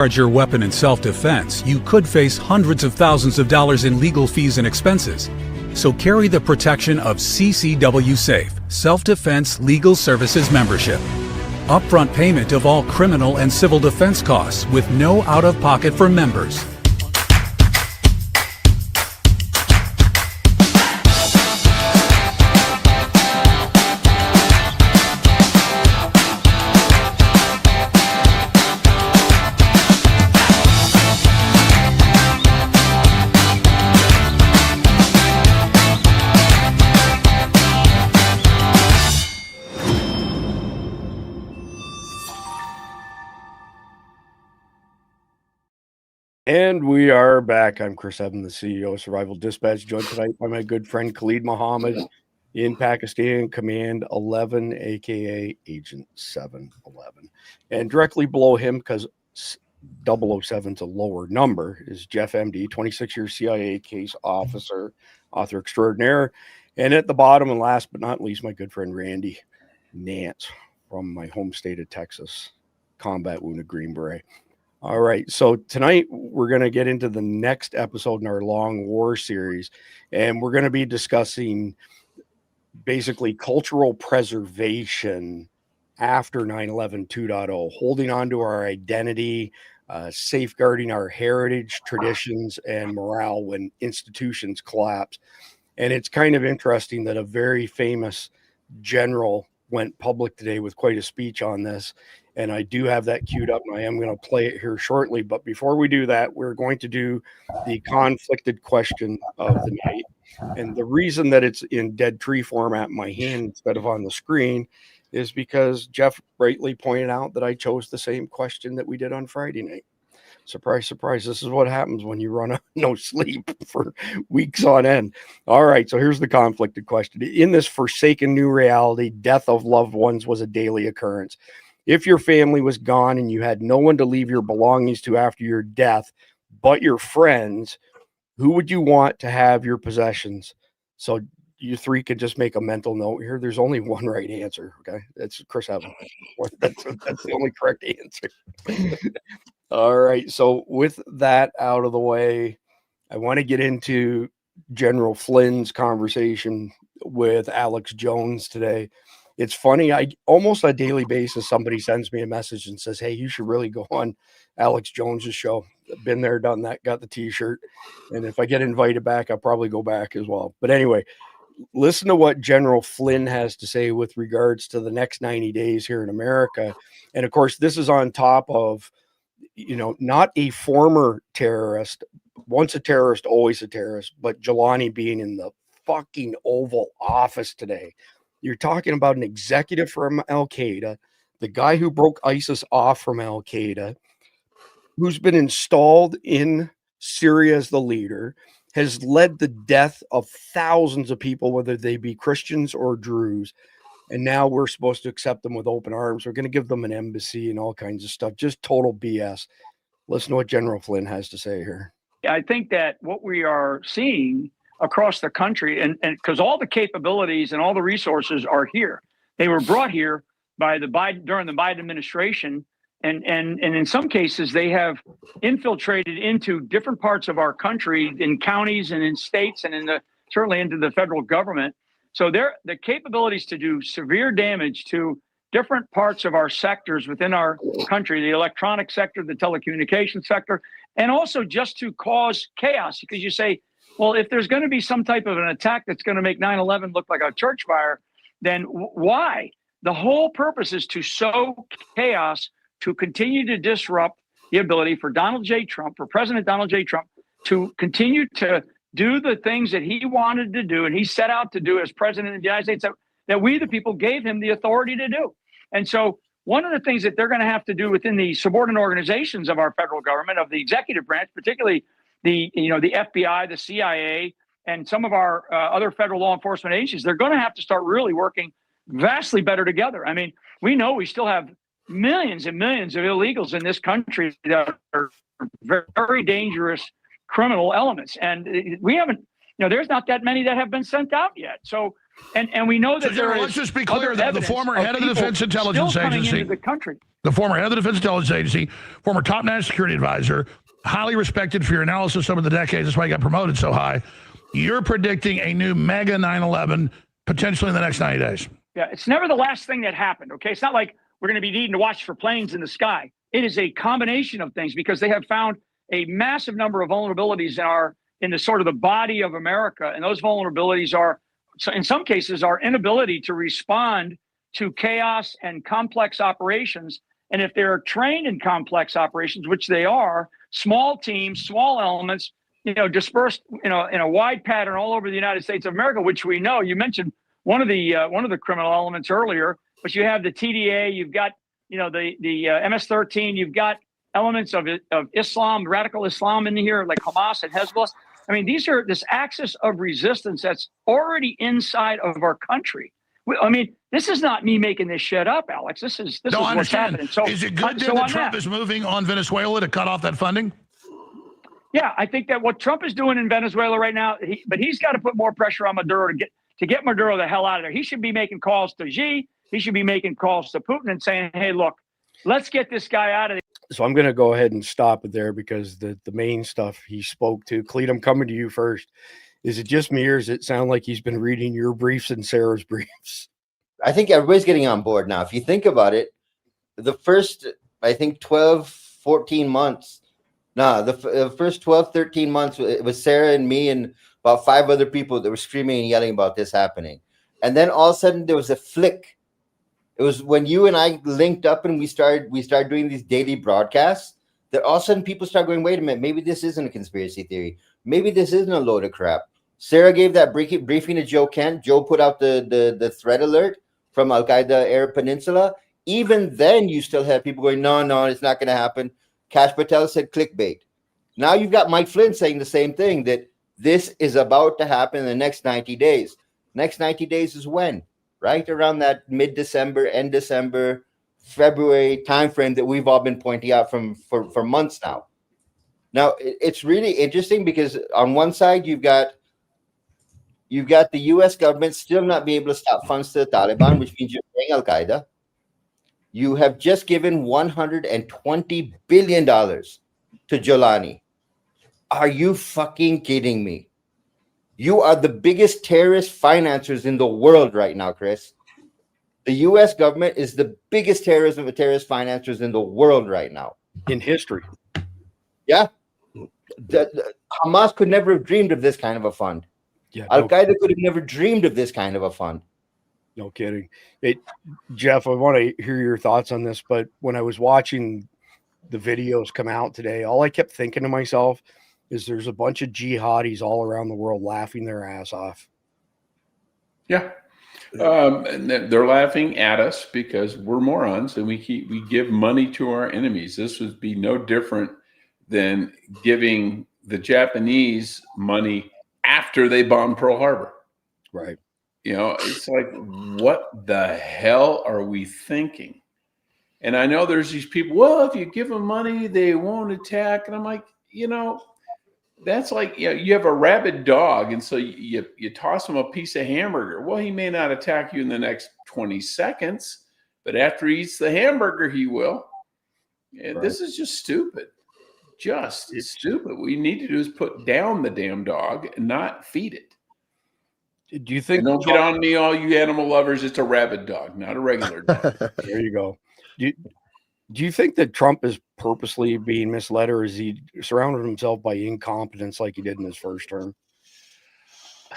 Charge your weapon in self-defense, you could face hundreds of thousands of dollars in legal fees and expenses. So carry the protection of CCW Safe, Self-Defense Legal Services membership. Upfront payment of all criminal and civil defense costs with no out-of-pocket for members. And we are back. I'm Chris Evan, the CEO of Survival Dispatch, joined tonight by my good friend Khalid Muhammad in Pakistan, Command 11, aka Agent 711. And directly below him, because 007 is a lower number, is Jeff MD, 26-year CIA case officer, author extraordinaire. And at the bottom, and last but not least, my good friend Randy Nance from my home state of Texas, combat wounded Green Beret. All right, so tonight we're going to get into the next episode in our long war series, and we're going to be discussing basically cultural preservation after 9/11 2.0, holding on to our identity, safeguarding our heritage, traditions, and morale when institutions collapse. And it's kind of interesting that a very famous general went public today with quite a speech on this. And I do have that queued up, and I am going to play it here shortly. But before we do that, we're going to do the conflicted question of the night. And the reason that it's in dead tree format in my hand instead of on the screen is because Jeff rightly pointed out that I chose the same question that we did on Friday night. Surprise, surprise. This is what happens when you run no sleep for weeks on end. All right, so here's the conflicted question. In this forsaken new reality, death of loved ones was a daily occurrence. If your family was gone and you had no one to leave your belongings to after your death, but your friends, who would you want to have your possessions? So you three can just make a mental note here. There's only one right answer. Okay. That's Chris Evans. That's the only correct answer. All right. So with that out of the way, I want to get into General Flynn's conversation with Alex Jones today. It's funny, I almost on a daily basis, somebody sends me a message and says, hey, you should really go on Alex Jones's show. I've been there, done that, got the t-shirt. And if I get invited back, I'll probably go back as well. But anyway, listen to what General Flynn has to say with regards to the next 90 days here in America. And of course, this is on top of, not a former terrorist, once a terrorist, always a terrorist, but Jelani being in the fucking Oval Office today. You're talking about an executive from Al-Qaeda, the guy who broke ISIS off from Al-Qaeda, who's been installed in Syria as the leader, has led the death of thousands of people, whether they be Christians or Druze. And now we're supposed to accept them with open arms. We're going to give them an embassy and all kinds of stuff. Just total BS. Listen to what General Flynn has to say here. I think that what we are seeing across the country, and because all the capabilities and all the resources are here. They were brought here by during the Biden administration, and in some cases they have infiltrated into different parts of our country, in counties and in states, and certainly into the federal government. So the capabilities to do severe damage to different parts of our sectors within our country, the electronic sector, the telecommunications sector, and also just to cause chaos, because you say, well, if there's going to be some type of an attack that's going to make 9/11 look like a church fire, then why? The whole purpose is to sow chaos, to continue to disrupt the ability for President Donald J. Trump, to continue to do the things that he wanted to do and he set out to do as president of the United States that we, the people, gave him the authority to do. And so one of the things that they're going to have to do within the subordinate organizations of our federal government, of the executive branch, particularly the FBI, the CIA, and some of our other federal law enforcement agencies, they're going to have to start really working vastly better together. I mean, we know we still have millions and millions of illegals in this country that are very dangerous criminal elements. And we haven't, there's not that many that have been sent out yet. So And we know that let's just be clear that the former head of the Defense Intelligence Agency, the former head of the Defense Intelligence Agency, former top national security advisor, highly respected for your analysis over the decades. That's why you got promoted so high. You're predicting a new mega 9/11 potentially in the next 90 days. Yeah, it's never the last thing that happened, okay? It's not like we're going to be needing to watch for planes in the sky. It is a combination of things because they have found a massive number of vulnerabilities in the sort of the body of America. And those vulnerabilities are, so in some cases, our inability to respond to chaos and complex operations. And if they're trained in complex operations, which they are, small teams, small elements, dispersed, in a wide pattern all over the United States of America, which we know. You mentioned one of the criminal elements earlier, but you have the TDA, you've got the MS-13, you've got elements of Islam, radical Islam in here, like Hamas and Hezbollah. I mean, this axis of resistance that's already inside of our country. I mean, this is not me making this shit up, Alex. This is what's happening. So is it good that Trump is moving on Venezuela to cut off that funding? Yeah, I think that what Trump is doing in Venezuela right now, but he's got to put more pressure on Maduro to get Maduro the hell out of there. He should be making calls to Xi. He should be making calls to Putin and saying, hey, look, let's get this guy out of there. So I'm going to go ahead and stop it there because the main stuff he spoke to, Clete, I'm coming to you first. Is it just me or does it sound like he's been reading your briefs and Sarah's briefs? I think everybody's getting on board now. If you think about it, the first, I think 12, 14 months, the first 12, 13 months, it was Sarah and me and about 5 other people that were screaming and yelling about this happening. And then all of a sudden there was a flick. It was when you and I linked up and we started doing these daily broadcasts that all of a sudden people start going, wait a minute, maybe this isn't a conspiracy theory. Maybe this isn't a load of crap. Sarah gave that briefing to Joe Kent. Joe put out the threat alert from Al-Qaeda Arab Peninsula. Even then you still have people going, no, it's not going to happen. Kash Patel said clickbait. Now you've got Mike Flynn saying the same thing, that this is about to happen in the next 90 days. Next 90 days is when? Right around that mid-December, end December, February timeframe that we've all been pointing out for months now. Now, it's really interesting because on one side, you've got the U.S. government still not being able to stop funds to the Taliban, which means you're paying Al-Qaeda. You have just given $120 billion to Jolani. Are you fucking kidding me? You are the biggest terrorist financiers in the world right now, Chris. The U.S. government is the biggest terrorist financiers in the world right now. In history. Yeah. Hamas could never have dreamed of this kind of a fund. Yeah, Al-Qaeda could have never dreamed of this kind of a fund. No kidding. Jeff, I want to hear your thoughts on this, but when I was watching the videos come out today, all I kept thinking to myself is there's a bunch of jihadis all around the world laughing their ass off. Yeah. And they're laughing at us because we're morons and we give money to our enemies. This would be no different than giving the Japanese money after they bombed Pearl Harbor. Right. It's like, what the hell are we thinking? And I know there's these people, well, if you give them money, they won't attack. And I'm like, that's like, you have a rabid dog. And so you toss him a piece of hamburger. Well, he may not attack you in the next 20 seconds, but after he eats the hamburger, he will. And right. This is just stupid. It's stupid. What we need to do is put down the damn dog and not feed it. Do you think? And don't get on me, all you animal lovers. It's a rabid dog, not a regular dog. There you go. Do you think that Trump is purposely being misled, or is he surrounded himself by incompetence like he did in his first term,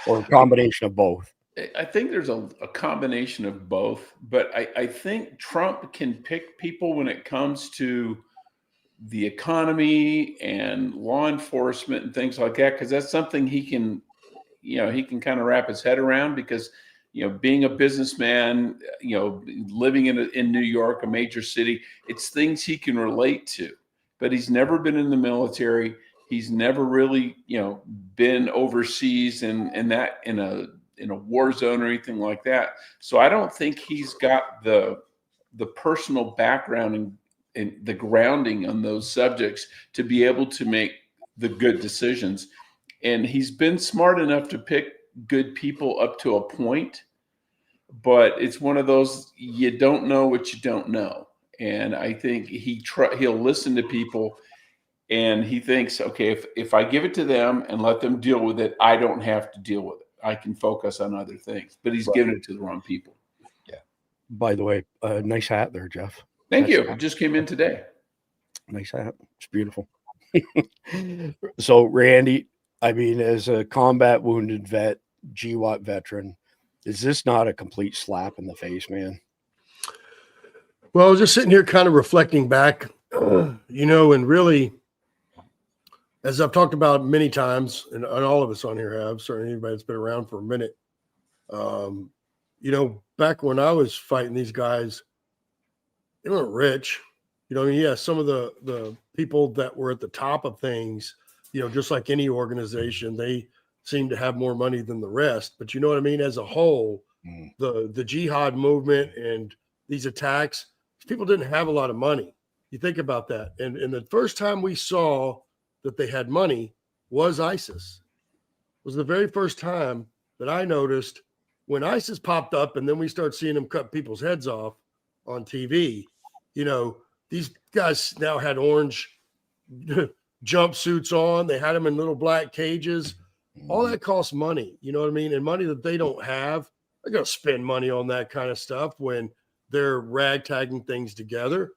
or a combination of both? I think there's a combination of both, but I think Trump can pick people when it comes to the economy and law enforcement and things like that, because that's something he can kind of wrap his head around because, being a businessman, living in New York, a major city, it's things he can relate to, but he's never been in the military. He's never really, been overseas and that in a war zone or anything like that. So I don't think he's got the personal background and the grounding on those subjects to be able to make the good decisions. And he's been smart enough to pick good people up to a point, but it's one of those, you don't know what you don't know. And I think he'll listen to people, and he thinks, okay, if I give it to them and let them deal with it, I don't have to deal with it. I can focus on other things. But he's giving it to the wrong people. Yeah. By the way, nice hat there, Jeff. Thank you. It just came in today. Nice hat. It's beautiful. So, Randy, I mean, as a combat wounded vet, GWAT veteran, is this not a complete slap in the face, man? Well, I was just sitting here kind of reflecting back, you know, and really, as I've talked about many times, and all of us on here have, certainly anybody that's been around for a minute, you know, back when I was fighting these guys, they weren't rich. You know, yeah, some of the people that were at the top of things, you know, just like any organization, they seem to have more money than the rest. But you know what I mean? As a whole, the jihad movement and these attacks, people didn't have a lot of money. You think about that. And the first time we saw that they had money was ISIS. It was the very first time that I noticed when ISIS popped up, and then we start seeing them cut people's heads off on TV. You know, these guys now had orange jumpsuits on. They had them in little black cages. All that costs money. You know what I mean? And money that they don't have. They're going to spend money on that kind of stuff when they're ragtagging things together.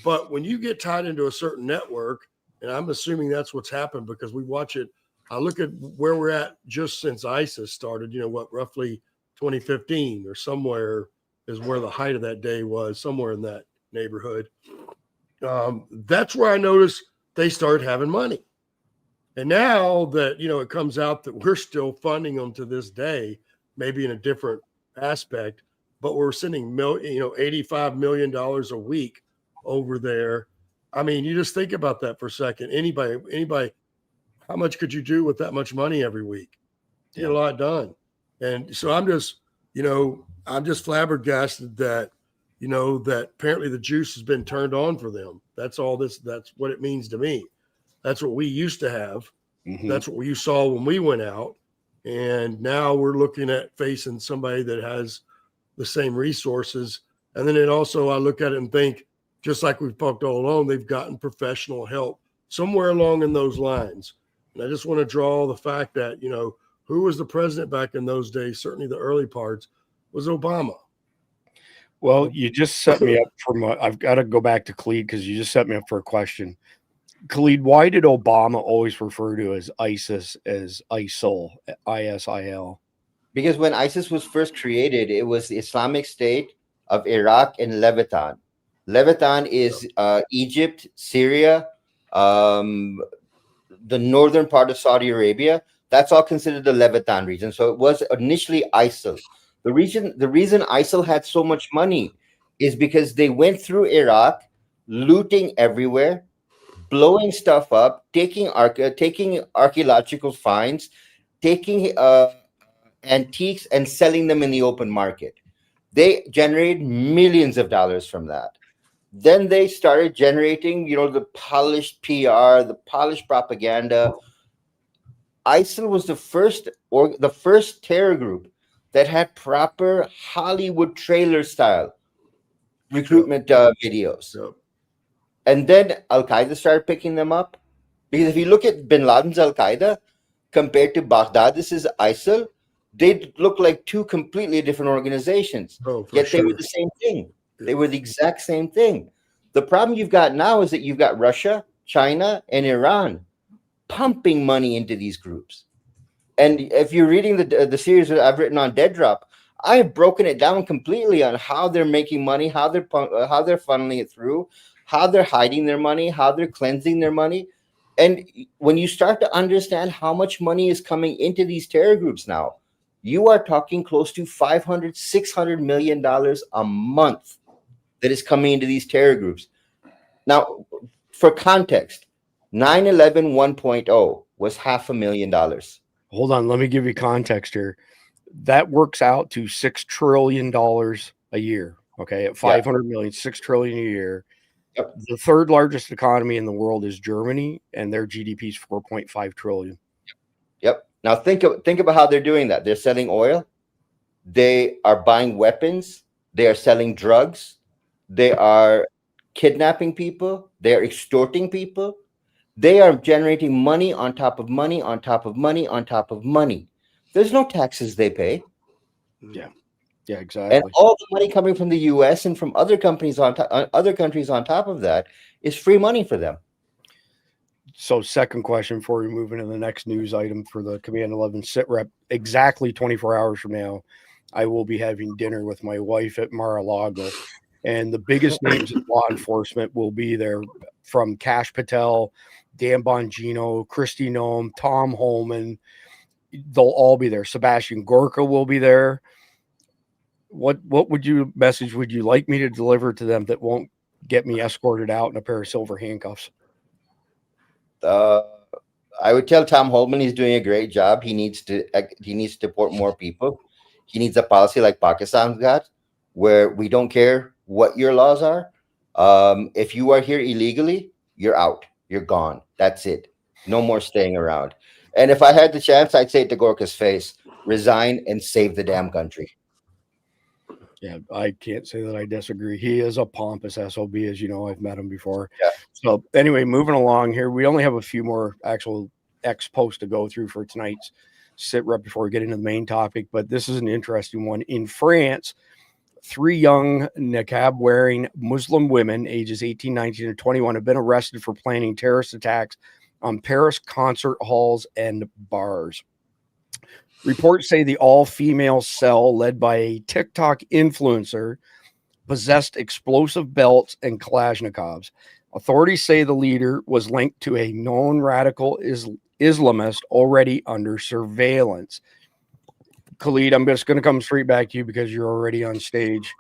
But when you get tied into a certain network, and I'm assuming that's what's happened because we watch it. I look at where we're at just since ISIS started, you know, what, roughly 2015 or somewhere is where the height of that day was, somewhere in that neighborhood. That's where I noticed they started having money. And now that, you know, it comes out that we're still funding them to this day, maybe in a different aspect, but we're sending, $85 million a week over there. I mean, you just think about that for a second. Anybody, how much could you do with that much money every week? You get a lot done. And so I'm just flabbergasted that, you know, that apparently the juice has been turned on for them. That's what it means to me. That's what we used to have. Mm-hmm. That's what you saw when we went out. And now we're looking at facing somebody that has the same resources. And then I look at it and think, just like we've talked all along, they've gotten professional help somewhere along in those lines. And I just want to draw the fact that, you know, who was the president back in those days, certainly the early parts, was Obama. Well, you just set me up I've got to go back to Khalid because you just set me up for a question. Khalid, why did Obama always refer to as ISIS as ISIL, ISIL? Because when ISIS was first created, it was the Islamic State of Iraq and Levitan. Levitan is Egypt, Syria, the northern part of Saudi Arabia. That's all considered the Levitan region. So it was initially ISIL. The reason ISIL had so much money is because they went through Iraq, looting everywhere, blowing stuff up, taking archaeological finds, taking antiques and selling them in the open market. They generated millions of dollars from that. Then they started generating, you know, the polished PR, the polished propaganda. ISIL was the first terror group that had proper Hollywood trailer style recruitment videos. Yep. And then Al-Qaeda started picking them up. Because if you look at bin Laden's Al-Qaeda compared to Baghdad's ISIL, they look like two completely different organizations. Yet they were the same thing. Yeah. They were the exact same thing. The problem you've got now is that you've got Russia, China, and Iran pumping money into these groups. And if you're reading the series that I've written on Dead Drop, I have broken it down completely on how they're making money, how they're funneling it through, how they're hiding their money, how they're cleansing their money. And when you start to understand how much money is coming into these terror groups now, you are talking close to $500, $600 million a month that is coming into these terror groups. Now, for context, 9/11 1.0 was $500,000. Hold on, let me give you context here. That works out to $6 trillion a year. Okay, at 500 million, $6 trillion a year. Yep. The third largest economy in the world is Germany, and their GDP is 4.5 trillion. Yep. Now think about how they're doing that. They're selling oil. They are buying weapons. They are selling drugs. They are kidnapping people. They are extorting people. They are generating money on top of money on top of money on top of money. There's no taxes they pay. Yeah, And exactly. all the money coming from the U.S. and from other companies other countries on top of that is free money for them. So, second question before we move into the next news item for the Command 11 sit rep. Exactly 24 hours from now, I will be having dinner with my wife at Mar-a-Lago, and the biggest names in law enforcement will be there, from Kash Patel, Dan Bongino, Christy Nome, Tom Holman. They'll all be there. Sebastian Gorka will be there. What message would you like me to deliver to them that won't get me escorted out in a pair of silver handcuffs? I would tell Tom Holman he's doing a great job. He needs to deport more people. He needs a policy like Pakistan's got, where we don't care what your laws are. If you are here illegally, you're out. You're gone. That's it. No more staying around. And if I had the chance, I'd say it to Gorka's face, resign and save the damn country. Yeah, I can't say that I disagree. He is a pompous SOB, as you know. I've met him before. Yeah. So anyway, moving along here, we only have a few more actual X posts to go through for tonight's sit rep before we get into the main topic. But this is an interesting one. In France, 3 young niqab-wearing Muslim women, ages 18, 19, and 21, have been arrested for planning terrorist attacks on Paris concert halls and bars. Reports say the all-female cell, led by a TikTok influencer, possessed explosive belts and Kalashnikovs. Authorities say the leader was linked to a known radical Islamist already under surveillance. Khalid, I'm just going to come straight back to you because you're already on stage.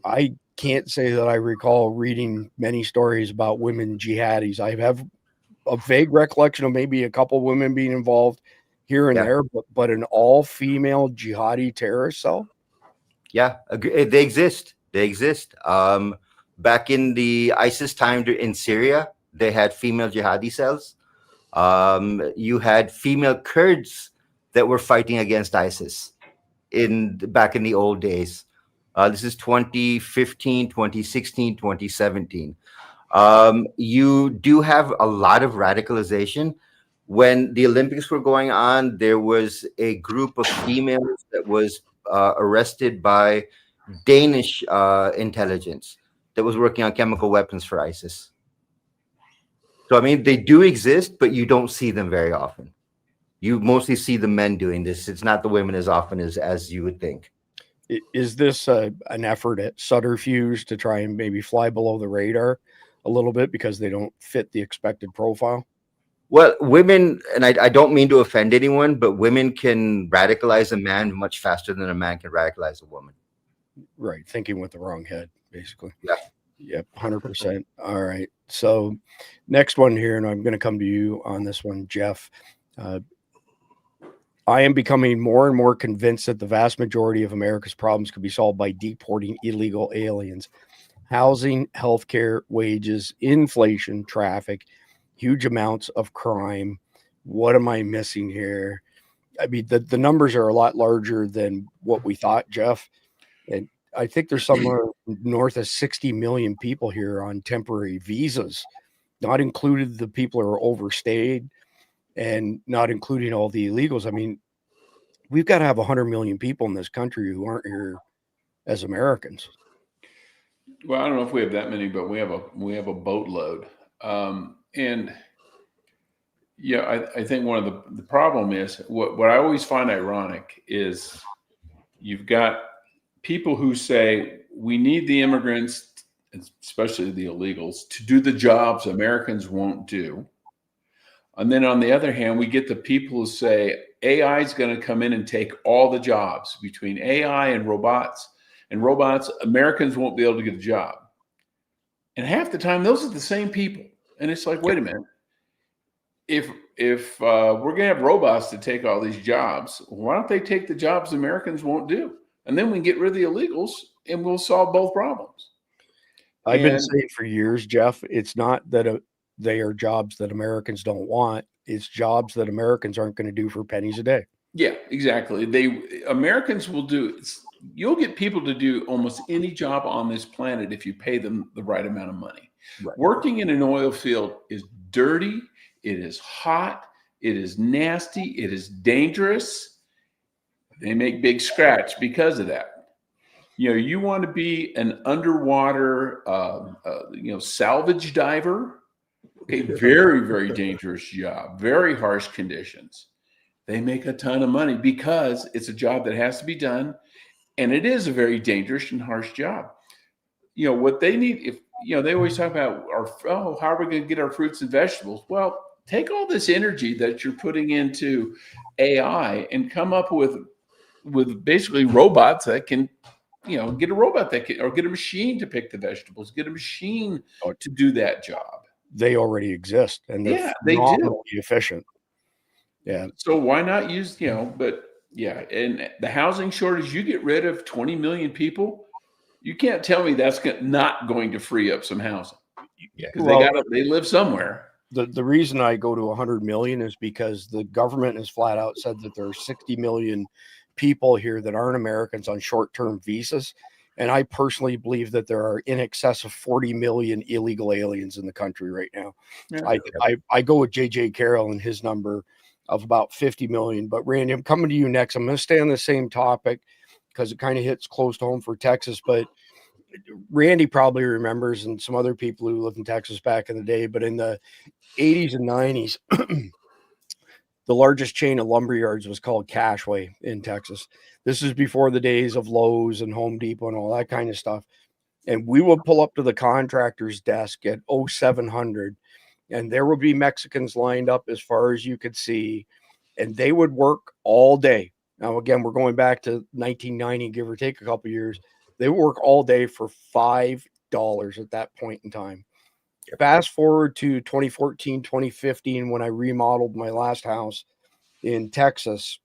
I can't say that I recall reading many stories about women jihadis. I have a vague recollection of maybe a couple women being involved here and there, but an all-female jihadi terrorist cell? Yeah, they exist. They exist. Back in the ISIS time in Syria, they had female jihadi cells. You had female Kurds that were fighting against ISIS back in the old days. This is 2015, 2016, 2017. You do have a lot of radicalization. When the Olympics were going on, there was a group of females that was arrested by Danish intelligence that was working on chemical weapons for ISIS. So, I mean, they do exist, but you don't see them very often. You mostly see the men doing this. It's not the women as often as you would think. Is this an effort at subterfuge to try and maybe fly below the radar a little bit because they don't fit the expected profile? Well, women, and I don't mean to offend anyone, but women can radicalize a man much faster than a man can radicalize a woman. Right. Thinking with the wrong head, basically. Yeah. Yep. 100%. All right. So next one here, and I'm going to come to you on this one, Jeff. I am becoming more and more convinced that the vast majority of America's problems could be solved by deporting illegal aliens. Housing, healthcare, wages, inflation, traffic, huge amounts of crime. What am I missing here? I mean, the numbers are a lot larger than what we thought, Jeff. And I think there's somewhere north of 60 million people here on temporary visas, not included the people who are overstayed and not including all the illegals. I mean, we've got to have 100 million people in this country who aren't here as Americans. Well, I don't know if we have that many, but we have a boatload. And yeah, I think one of the problem is what I always find ironic is you've got people who say we need the immigrants, especially the illegals, to do the jobs Americans won't do. And then on the other hand, we get the people who say AI is going to come in and take all the jobs. Between AI and robots, Americans won't be able to get a job. And half the time, those are the same people. And it's like, wait a minute. If we're going to have robots to take all these jobs, why don't they take the jobs Americans won't do? And then we can get rid of the illegals and we'll solve both problems. I've been saying for years, Jeff, it's not that they are jobs that Americans don't want. It's jobs that Americans aren't going to do for pennies a day. Yeah, exactly. Americans will you'll get people to do almost any job on this planet if you pay them the right amount of money. Right. Working in an oil field is dirty, it is hot, it is nasty, it is dangerous. They make big scratch because of that. You want to be an underwater, salvage diver. Okay, very, very dangerous job, very harsh conditions. They make a ton of money because it's a job that has to be done, and it is a very dangerous and harsh job. What they need, they always talk about how are we going to get our fruits and vegetables? Well, take all this energy that you're putting into AI and come up with basically robots that can, get a robot that can, or get a machine to pick the vegetables, get a machine to do that job. They already exist, and they're they do efficient. Yeah. So why not use, but yeah, and the housing shortage, you get rid of 20 million people, you can't tell me that's not going to free up some housing. Yeah, because they live somewhere. The reason I go to 100 million is because the government has flat out said that there are 60 million people here that aren't Americans on short-term visas. And I personally believe that there are in excess of 40 million illegal aliens in the country right now. Yeah. I go with JJ Carroll and his number of about 50 million. But Randy, I'm coming to you next. I'm going to stay on the same topic because it kind of hits close to home for Texas. But Randy probably remembers, and some other people who lived in Texas back in the day, but in the 80s and 90s, the largest chain of lumber yards was called Cashway in Texas. This is before the days of Lowe's and Home Depot and all that kind of stuff. And we would pull up to the contractor's desk at 0700, and there would be Mexicans lined up as far as you could see, and they would work all day. Now, again, we're going back to 1990, give or take a couple of years. They would work all day for $5 at that point in time. Fast forward to 2014, 2015, when I remodeled my last house in Texas,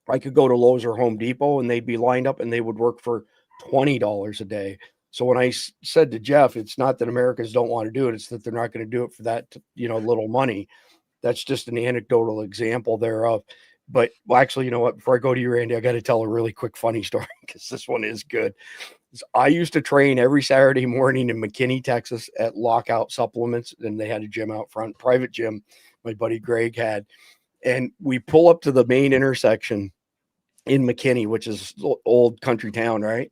I could go to Lowe's or Home Depot and they'd be lined up and they would work for $20 a day. So when I said to Jeff, it's not that Americans don't want to do it, it's that they're not going to do it for that, little money. That's just an anecdotal example thereof. But actually, you know what? Before I go to you, Randy, I got to tell a really quick funny story because this one is good. I used to train every Saturday morning in McKinney, Texas at Lockout Supplements, and they had a gym out front, private gym my buddy Greg had. And we pull up to the main intersection in McKinney, which is old country town, right?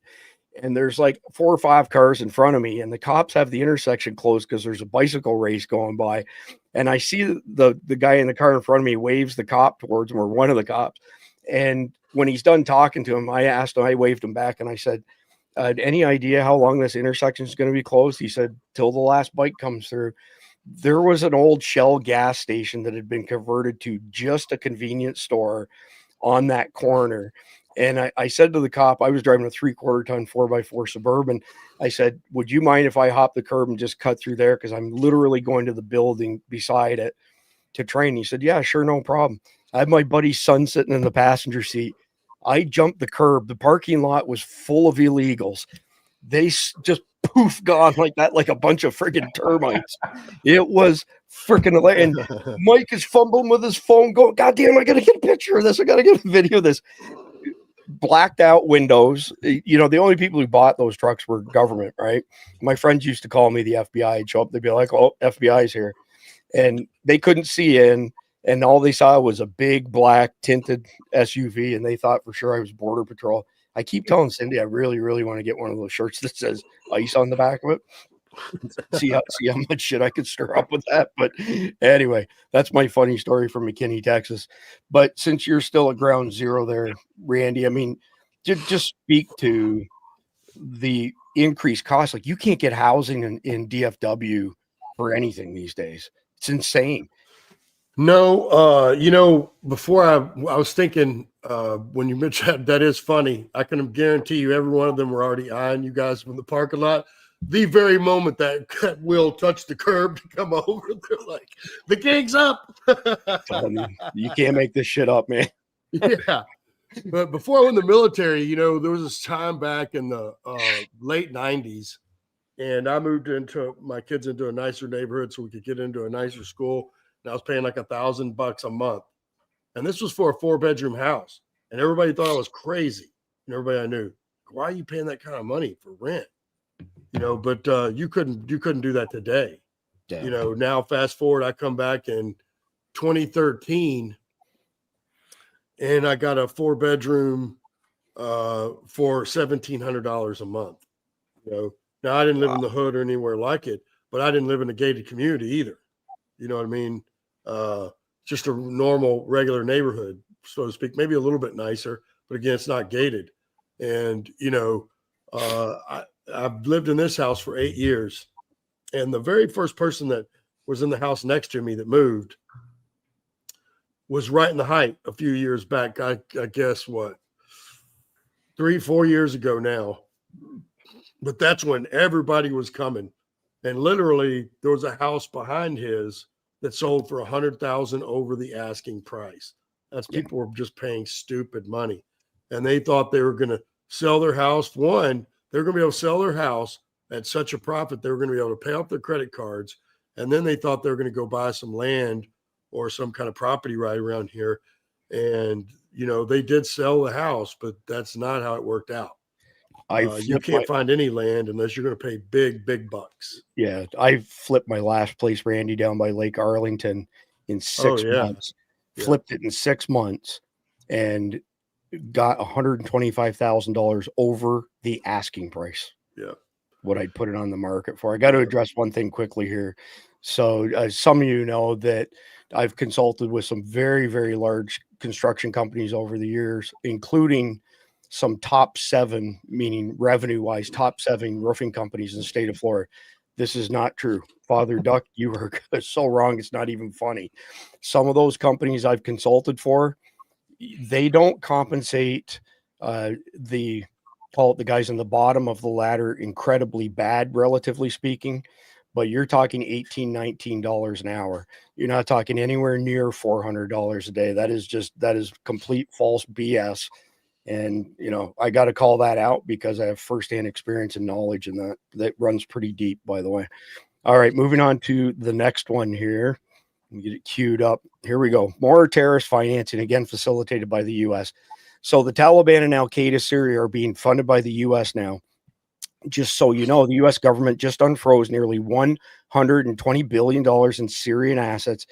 And there's like 4 or 5 cars in front of me, and the cops have the intersection closed because there's a bicycle race going by. And I see the guy in the car in front of me waves the cop towards him, or one of the cops. And when he's done talking to him, I waved him back and I said, any idea how long this intersection is going to be closed? He said, till the last bike comes through. There was an old Shell gas station that had been converted to just a convenience store on that corner. And I said to the cop, I was driving a 3/4 ton 4x4 Suburban. I said, would you mind if I hop the curb and just cut through there? Because I'm literally going to the building beside it to train. He said, yeah, sure, no problem. I had my buddy's son sitting in the passenger seat. I jumped the curb. The parking lot was full of illegals. They just poof gone like that, like a bunch of friggin' termites. It was freaking hilarious. And Mike is fumbling with his phone going, God damn, I got to get a picture of this. I got to get a video of this. Blacked out windows. The only people who bought those trucks were government, right? My friends used to call me the FBI. I'd show up. They'd be like, oh, FBI's here. And they couldn't see in. And all they saw was a big black tinted SUV, and they thought for sure I was Border Patrol. I keep telling Cindy I really, really want to get one of those shirts that says ICE on the back of it. see how much shit I could stir up with that. But anyway, that's my funny story from McKinney, Texas. But since you're still at ground zero there, Randy, I mean, just speak to the increased cost. Like, you can't get housing in DFW for anything these days. It's insane. No, before I was thinking, when you mentioned that is funny, I can guarantee you every one of them were already eyeing you guys from the parking lot. The very moment that wheel touched the curb to come over, they're like, the gig's up. You can't make this shit up, man. Yeah. But before I went in the military, there was this time back in the late 90s, and I moved my kids into a nicer neighborhood so we could get into a nicer school. And I was paying like $1,000 a month And this was for a 4-bedroom house. And everybody thought I was crazy. And everybody I knew, why are you paying that kind of money for rent? But you couldn't do that today. Yeah. Now fast forward, I come back in 2013 and I got a 4-bedroom for $1,700 a month. Now I didn't live in the hood or anywhere like it, but I didn't live in a gated community either. You know what I mean? Just a normal, regular neighborhood, so to speak, maybe a little bit nicer, but again, it's not gated. And, I've lived in this house for 8 years. And the very first person that was in the house next to me that moved was right in the height a few years back. I guess 3-4 years ago now. But that's when everybody was coming. And literally there was a house behind his that sold for $100,000 over the asking price. That's people were just paying stupid money. And they thought they were going to sell their house. One, they're going to be able to sell their house at such a profit, they were going to be able to pay off their credit cards. And then they thought they were going to go buy some land or some kind of property right around here. And, they did sell the house, but that's not how it worked out. You can't find any land unless you're going to pay big, big bucks. Yeah. I flipped my last place, Randy, down by Lake Arlington in 6 months. Yeah. Flipped it in 6 months and got $125,000 over the asking price. Yeah. What I'd put it on the market for. I got to address one thing quickly here. So some of you know that I've consulted with some very, very large construction companies over the years, including some top 7, meaning revenue-wise, top 7 roofing companies in the state of Florida. This is not true. Father Duck, you are so wrong. It's not even funny. Some of those companies I've consulted for, they don't compensate the guys on the bottom of the ladder incredibly bad, relatively speaking, but you're talking $18, $19 an hour. You're not talking anywhere near $400 a day. That is complete false BS. And, I got to call that out because I have firsthand experience and knowledge in that runs pretty deep, by the way. All right, moving on to the next one here. Let me get it queued up. Here we go. More terrorist financing, again, facilitated by the U.S. So the Taliban and Al-Qaeda Syria are being funded by the U.S. now. Just so you know, the U.S. government just unfroze nearly $120 billion in Syrian assets,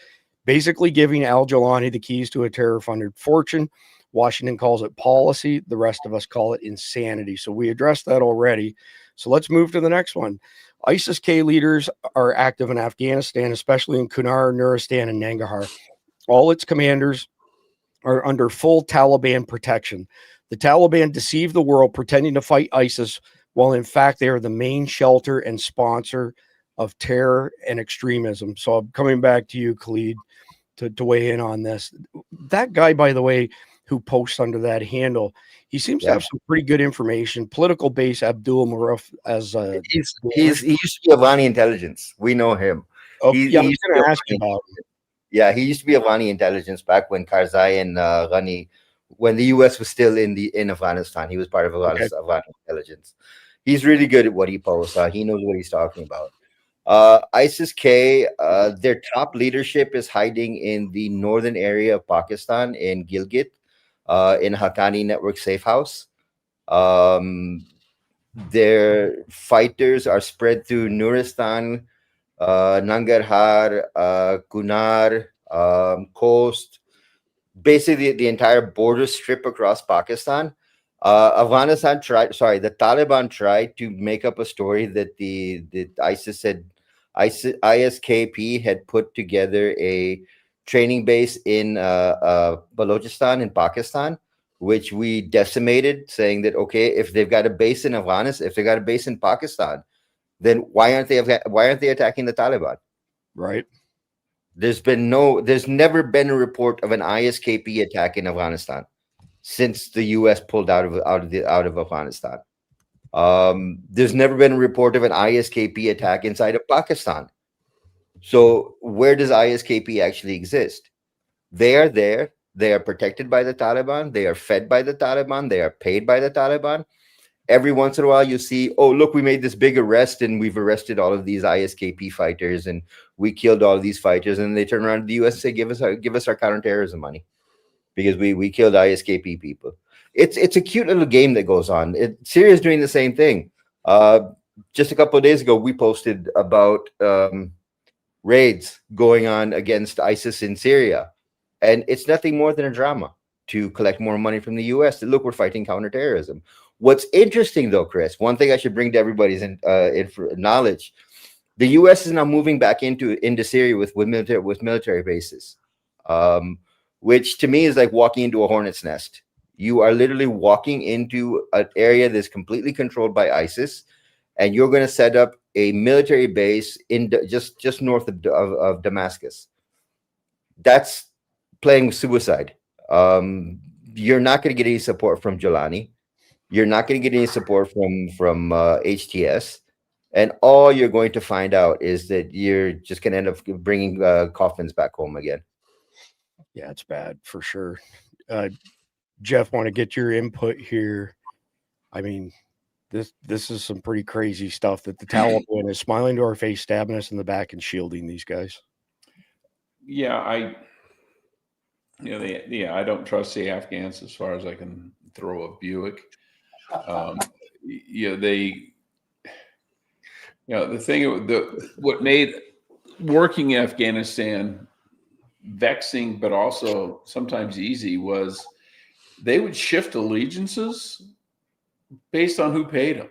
basically giving al-Jawlani the keys to a terror-funded fortune. Washington calls it policy. The rest of us call it insanity. So we addressed that already. So let's move to the next one. ISIS-K leaders are active in Afghanistan, especially in Kunar, Nuristan, and Nangarhar. All its commanders are under full Taliban protection. The Taliban deceive the world pretending to fight ISIS, while in fact they are the main shelter and sponsor of terror and extremism. So I'm coming back to you, Khalid, to weigh in on this. That guy, by the way, who posts under that handle, he seems to have some pretty good information. Political base Abdul Maruf as he used to be Afghani intelligence. We know him. Oh, I was going to ask you about him. Yeah, he used to be Afghani intelligence back when Karzai and Ghani, when the U.S. was still in Afghanistan. He was part of Afghani intelligence. He's really good at what he posts. He knows what he's talking about. ISIS-K, their top leadership is hiding in the northern area of Pakistan in Gilgit, in Haqqani Network Safe House. Their fighters are spread through Nuristan, Nangarhar, Kunar, Coast, basically the entire border strip across Pakistan. The Taliban tried to make up a story that the ISKP had put together a training base in Balochistan in Pakistan, which we decimated, saying that, okay, if they've got a base in Afghanistan, if they got a base in Pakistan, then why aren't they attacking the Taliban? Right. There's never been a report of an ISKP attack in Afghanistan since the U.S. pulled out of Afghanistan. There's never been a report of an ISKP attack inside of Pakistan. So where does ISKP actually exist? They are there. They are protected by the Taliban. They are fed by the Taliban. They are paid by the Taliban. Every once in a while, you see, oh, look, we made this big arrest and we've arrested all of these ISKP fighters and we killed all of these fighters. And they turn around to the U.S. and say, give us our counterterrorism money. because we killed ISKP people. It's a cute little game that goes on. Syria is doing the same thing. Just a couple of days ago, we posted about raids going on against ISIS in Syria, and it's nothing more than a drama to collect more money from the U.S. Look, we're fighting counterterrorism. What's interesting, though, Chris, one thing I should bring to everybody's knowledge: the U.S. is now moving back into Syria with military bases, which to me is like walking into a hornet's nest. You are literally walking into an area that's completely controlled by ISIS, and you're going to set up a military base in just north of Damascus. That's playing suicide. You're not going to get any support from Jelani. You're not going to get any support from HTS. And all you're going to find out is that you're just going to end up bringing coffins back home again. Yeah, it's bad for sure. Jeff, want to get your input here. I mean, this is some pretty crazy stuff that the Taliban is smiling to our face, stabbing us in the back, and shielding these guys. Yeah, I don't trust the Afghans as far as I can throw a Buick. What made working in Afghanistan vexing, but also sometimes easy, was they would shift allegiances based on who paid them.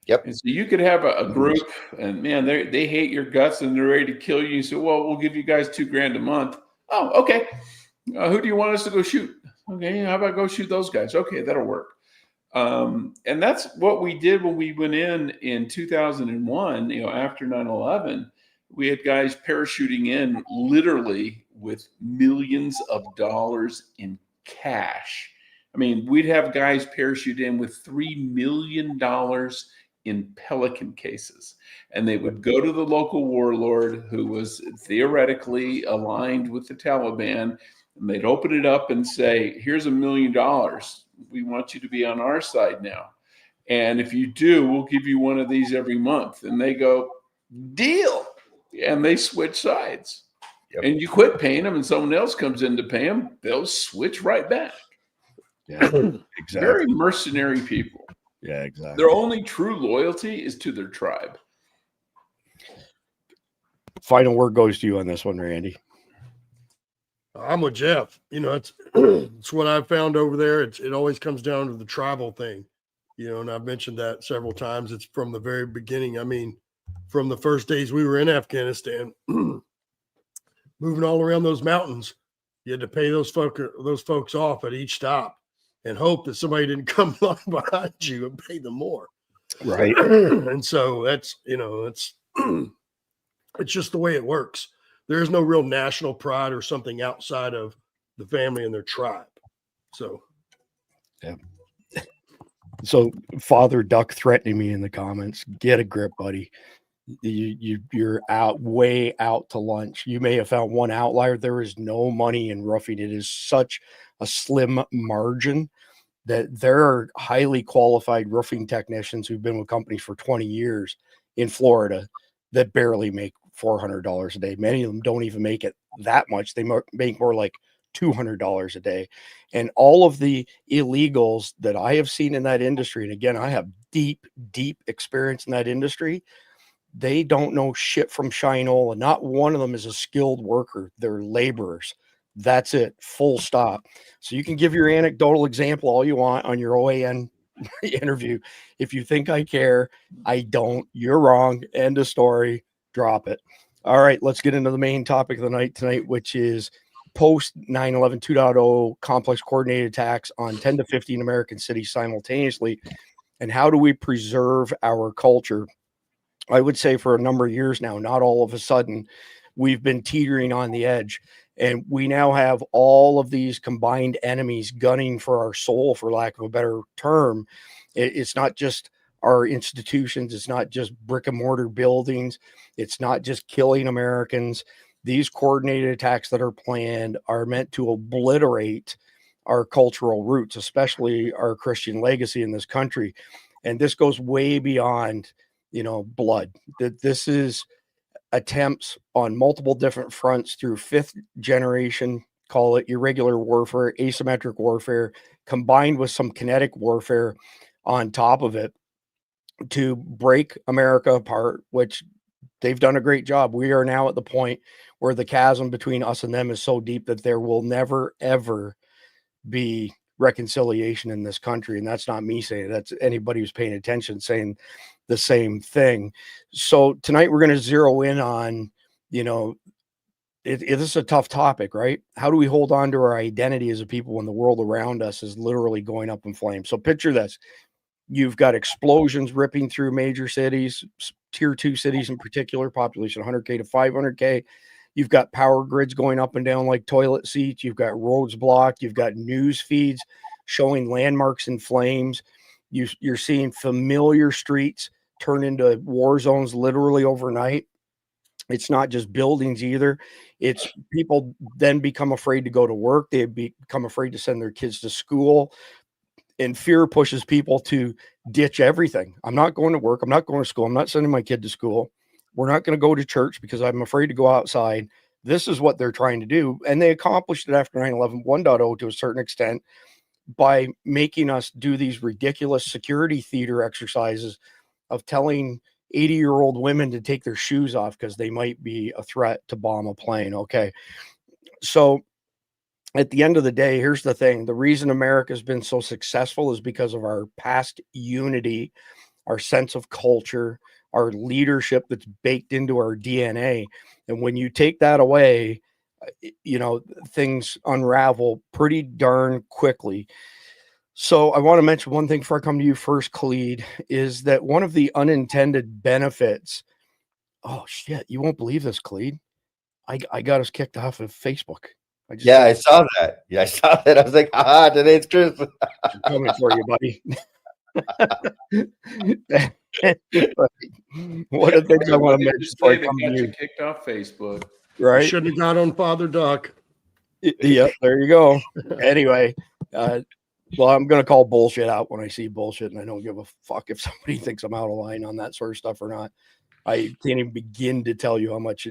Yep. And so you could have a group, and man, they hate your guts and they're ready to kill you. You say, well, we'll give you guys $2,000 a month. Oh, okay. Who do you want us to go shoot? Okay, how about go shoot those guys? Okay, that'll work. And that's what we did when we went in 2001. After 9/11, we had guys parachuting in literally with millions of dollars in cash. I mean, we'd have guys parachute in with $3 million in Pelican cases, and they would go to the local warlord who was theoretically aligned with the Taliban, and they'd open it up and say, here's $1 million. We want you to be on our side now. And if you do, we'll give you one of these every month. And they go, deal. And they switch sides. Yep. And you quit paying them and someone else comes in to pay them, they'll switch right back. Yeah, exactly. Very mercenary people. Yeah, exactly. Their only true loyalty is to their tribe. Final word goes to you on this one, Randy. I'm with Jeff. It's what I've found over there. It always comes down to the tribal thing, and I've mentioned that several times. It's from the very beginning. I mean, from the first days we were in Afghanistan, moving all around those mountains, you had to pay those folks off at each stop and hope that somebody didn't come along behind you and pay them more. Right. And so that's, it's just the way it works. There is no real national pride or something outside of the family and their tribe. So, yeah. So Father Duck threatening me in the comments, get a grip, buddy. You're way out to lunch. You may have found one outlier. There is no money in roofing. It is such a slim margin that there are highly qualified roofing technicians who've been with companies for 20 years in Florida that barely make $400 a day. Many of them don't even make it that much. They make more like $200 a day. And all of the illegals that I have seen in that industry, and again, I have deep experience in that industry, they don't know shit from Shinola. Not one of them is a skilled worker. They're laborers. That's it. Full stop. So you can give your anecdotal example all you want on your OAN interview. If you think I care, I don't. You're wrong. End of story. Drop it. All right, let's get into the main topic of the night tonight, which is post 9/11 2.0 complex coordinated attacks on 10 to 15 American cities simultaneously. And how do we preserve our culture? I would say for a number of years now, not all of a sudden, we've been teetering on the edge. And we now have all of these combined enemies gunning for our soul, for lack of a better term. It's not just our institutions. It's not just brick and mortar buildings. It's not just killing Americans. These coordinated attacks that are planned are meant to obliterate our cultural roots, especially our Christian legacy in this country. And this goes way beyond, blood. This is attempts on multiple different fronts through fifth generation call it irregular warfare, asymmetric warfare, combined with some kinetic warfare on top of it to break America apart, which they've done a great job. We are now at the point where the chasm between us and them is so deep that there will never, ever be reconciliation in this country. And that's not me saying it. That's anybody who's paying attention saying the same thing. So tonight we're going to zero in on, you know, it is a tough topic, right? How do we hold on to our identity as a people when the world around us is literally going up in flames? So picture this. You've got explosions ripping through major cities, tier 2 cities in particular, population 100K to 500K. You've got power grids going up and down like toilet seats. You've got roads blocked. You've got news feeds showing landmarks in flames. You're seeing familiar streets turn into war zones literally overnight. It's not just buildings either. It's people then become afraid to go to work. They become afraid to send their kids to school. And fear pushes people to ditch everything. I'm not going to work. I'm not going to school. I'm not sending my kid to school. We're not going to go to church because I'm afraid to go outside. This is what they're trying to do. And they accomplished it after 9/11 1.0 to a certain extent by making us do these ridiculous security theater exercises of telling 80-year-old women to take their shoes off because they might be a threat to bomb a plane. Okay. So at the end of the day, here's the thing. The reason America's been so successful is because of our past unity, our sense of culture, our leadership that's baked into our DNA. And when you take that away, you know, things unravel pretty darn quickly. So I want to mention one thing before I come to you first, Khalid, is that one of the unintended benefits. Oh shit, you won't believe this, Khalid. I got us kicked off of Facebook. I saw that. Yeah, I saw that. I was like, today's Christmas. I'm coming for you, buddy. One of the things I want to mention before I come to you. Kicked off Facebook. Right. Shouldn't have got on Father Duck. Yep, there you go. Anyway, well, I'm going to call bullshit out when I see bullshit, and I don't give a fuck if somebody thinks I'm out of line on that sort of stuff or not. I can't even begin to tell you how much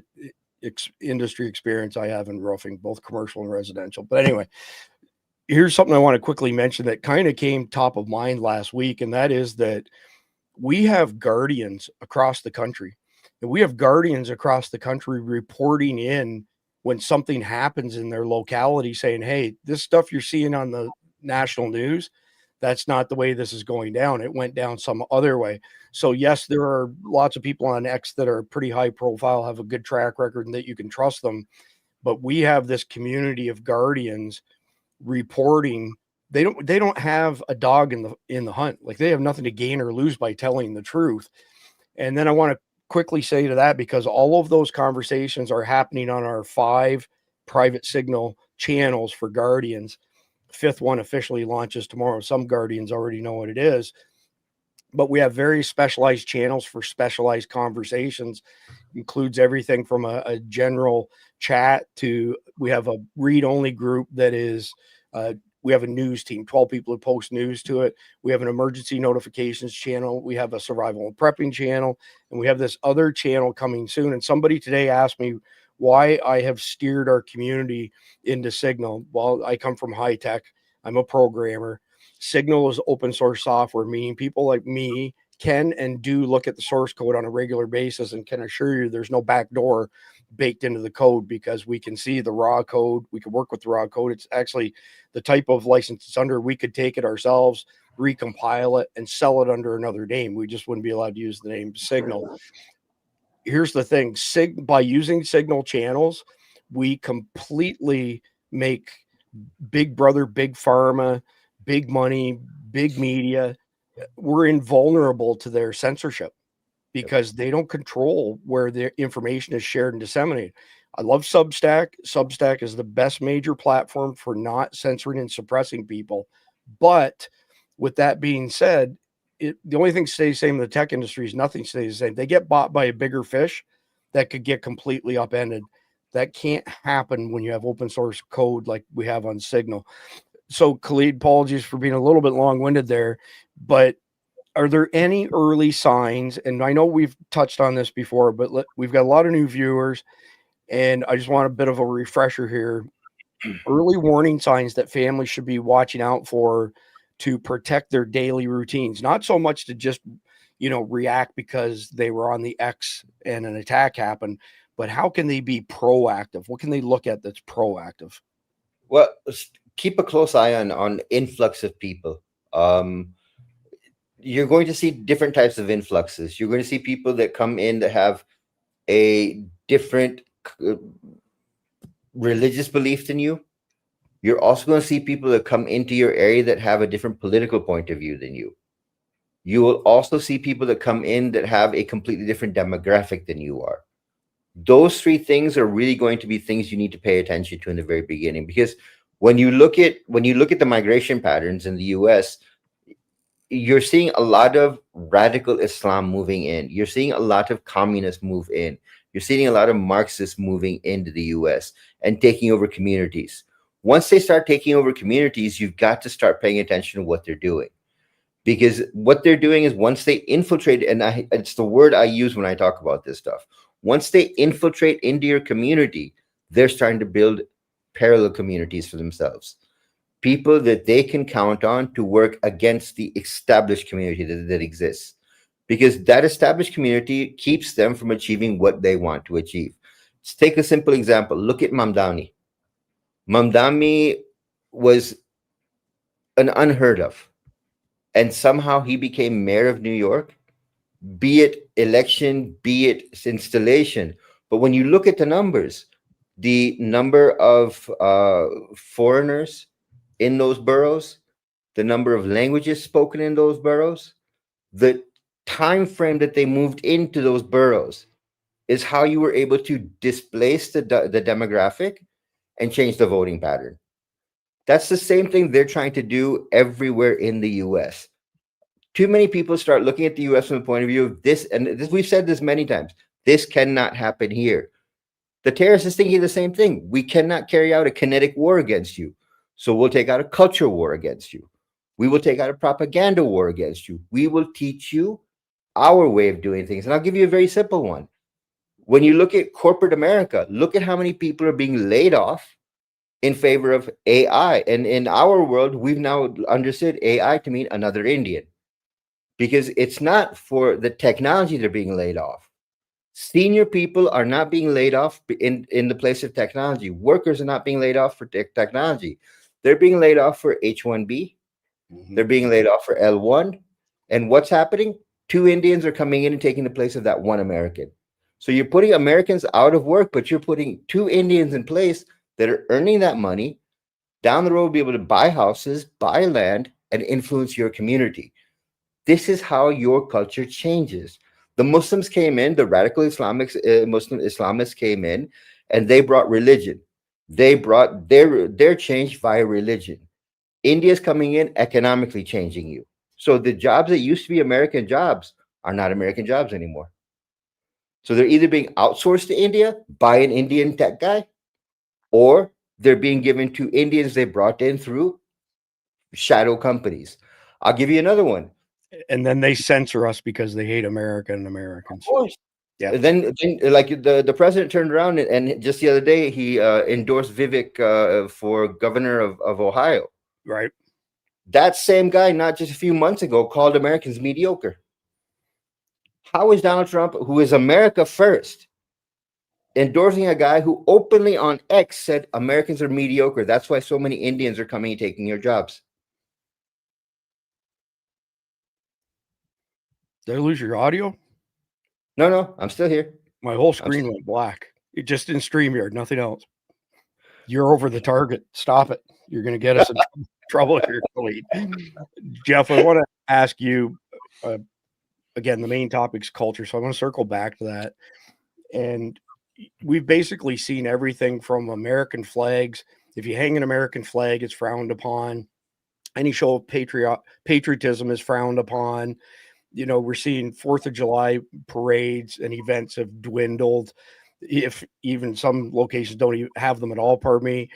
industry experience I have in roofing, both commercial and residential. But anyway, here's something I want to quickly mention that kind of came top of mind last week, and that is that we have guardians across the country. And we have guardians across the country reporting in when something happens in their locality saying, hey, this stuff you're seeing on the national news, that's not the way this is going down. It went down some other way. So yes, there are lots of people on X that are pretty high profile, have a good track record, and that you can trust them. But we have this community of guardians reporting. They don't have a dog in the hunt. Like, they have nothing to gain or lose by telling the truth. And then I want to quickly say to that, because all of those conversations are happening on our 5 private signal channels for guardians. 5th one officially launches tomorrow. Some guardians already know what it is, but we have very specialized channels for specialized conversations. Includes everything from a general chat to, we have a read-only group that is, we have a news team, 12 people who post news to it. We have an emergency notifications channel. We have a survival and prepping channel, and we have this other channel coming soon. And somebody today asked me why I have steered our community into Signal. Well, I come from high tech. I'm a programmer. Signal is open source software, meaning people like me can and do look at the source code on a regular basis and can assure you there's no backdoor baked into the code, because we can see the raw code. We can work with the raw code. It's actually the type of license it's under. We could take it ourselves, recompile it, and sell it under another name. We just wouldn't be allowed to use the name Signal. Here's the thing. By using Signal channels, we completely make Big Brother, Big Pharma, big money, big media, we're invulnerable to their censorship because they don't control where their information is shared and disseminated. I love Substack. Substack is the best major platform for not censoring and suppressing people. But with that being said, the only thing stays the same in the tech industry is nothing stays the same. They get bought by a bigger fish that could get completely upended. That can't happen when you have open source code like we have on Signal. So, Khalid, apologies for being a little bit long-winded there, but are there any early signs? And I know we've touched on this before, but we've got a lot of new viewers, and I just want a bit of a refresher here. early warning signs that families should be watching out for to protect their daily routines, not so much to just, react because they were on the X and an attack happened, but how can they be proactive? What can they look at that's proactive? Well, keep a close eye on influx of people. You're going to see different types of influxes. You're going to see people that come in that have a different religious belief than you. You're also going to see people that come into your area that have a different political point of view than you. You will also see people that come in that have a completely different demographic than you are. Those three things are really going to be things you need to pay attention to in the very beginning, because when you look at the migration patterns in the US, you're seeing a lot of radical Islam moving in. You're seeing a lot of communists move in. You're seeing a lot of Marxists moving into the US and taking over communities. Once they start taking over communities, you've got to start paying attention to what they're doing. Because what they're doing is, once they infiltrate, and it's the word I use when I talk about this stuff, once they infiltrate into your community, they're starting to build parallel communities for themselves. People that they can count on to work against the established community that exists. Because that established community keeps them from achieving what they want to achieve. Let's take a simple example. Look at Mamdani. Mamdani was an unheard of. And somehow he became mayor of New York, be it election, be it installation. But when you look at the numbers, the number of foreigners in those boroughs, the number of languages spoken in those boroughs, the time frame that they moved into those boroughs is how you were able to displace the demographic and change the voting pattern. That's the same thing they're trying to do everywhere in the US. Too many people start looking at the US from the point of view of this, and this, we've said this many times, this cannot happen here. The terrorist is thinking the same thing. We cannot carry out a kinetic war against you. So we'll take out a culture war against you. We will take out a propaganda war against you. We will teach you our way of doing things. And I'll give you a very simple one. When you look at corporate America, look at how many people are being laid off in favor of AI. And in our world, we've now understood AI to mean another Indian, because it's not for the technology they're being laid off. Senior people are not being laid off in the place of technology. Workers are not being laid off for technology. They're being laid off for H-1B. They're being laid off for L-1. And what's happening? 2 Indians are coming in and taking the place of that 1 American. So you're putting Americans out of work, but you're putting 2 Indians in place that are earning that money, down the road be able to buy houses, buy land, and influence your community. This is how your culture changes. The Muslims came in, the radical Muslim Islamists came in, and they brought religion. They brought their change via religion. India's coming in, economically changing you. So the jobs that used to be American jobs are not American jobs anymore. So they're either being outsourced to India by an Indian tech guy, or they're being given to Indians they brought in through shadow companies. I'll give you another one. And then they censor us because they hate America and Americans. Of course. Yeah. Then like the president turned around and just the other day he endorsed Vivek for governor of Ohio. Right. That same guy, not just a few months ago, called Americans mediocre. How is Donald Trump, who is America first, endorsing a guy who openly on X said Americans are mediocre? That's why so many Indians are coming and taking your jobs. Did I lose your audio? No, I'm still here. My whole screen went black. It just in StreamYard, nothing else. You're over the target. Stop it. You're going to get us in trouble here, Khalid. Jeff, I want to ask you, again, the main topic's culture, so I want to circle back to that. And we've basically seen everything from American flags. If you hang an American flag, it's frowned upon. Any show of patriotism is frowned upon. You know, we're seeing 4th of July parades and events have dwindled. If even some locations don't even have them at all, pardon me.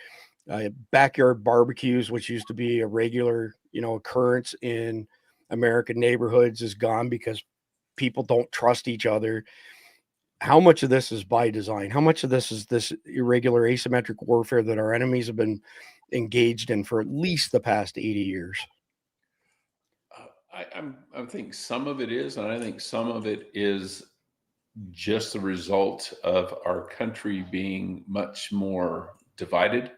Backyard barbecues, which used to be a regular, occurrence in American neighborhoods, is gone because people don't trust each other. how much of this is by design? How much of this is this irregular asymmetric warfare that our enemies have been engaged in for at least the past 80 years? I think some of it is, and I think some of it is just the result of our country being much more divided.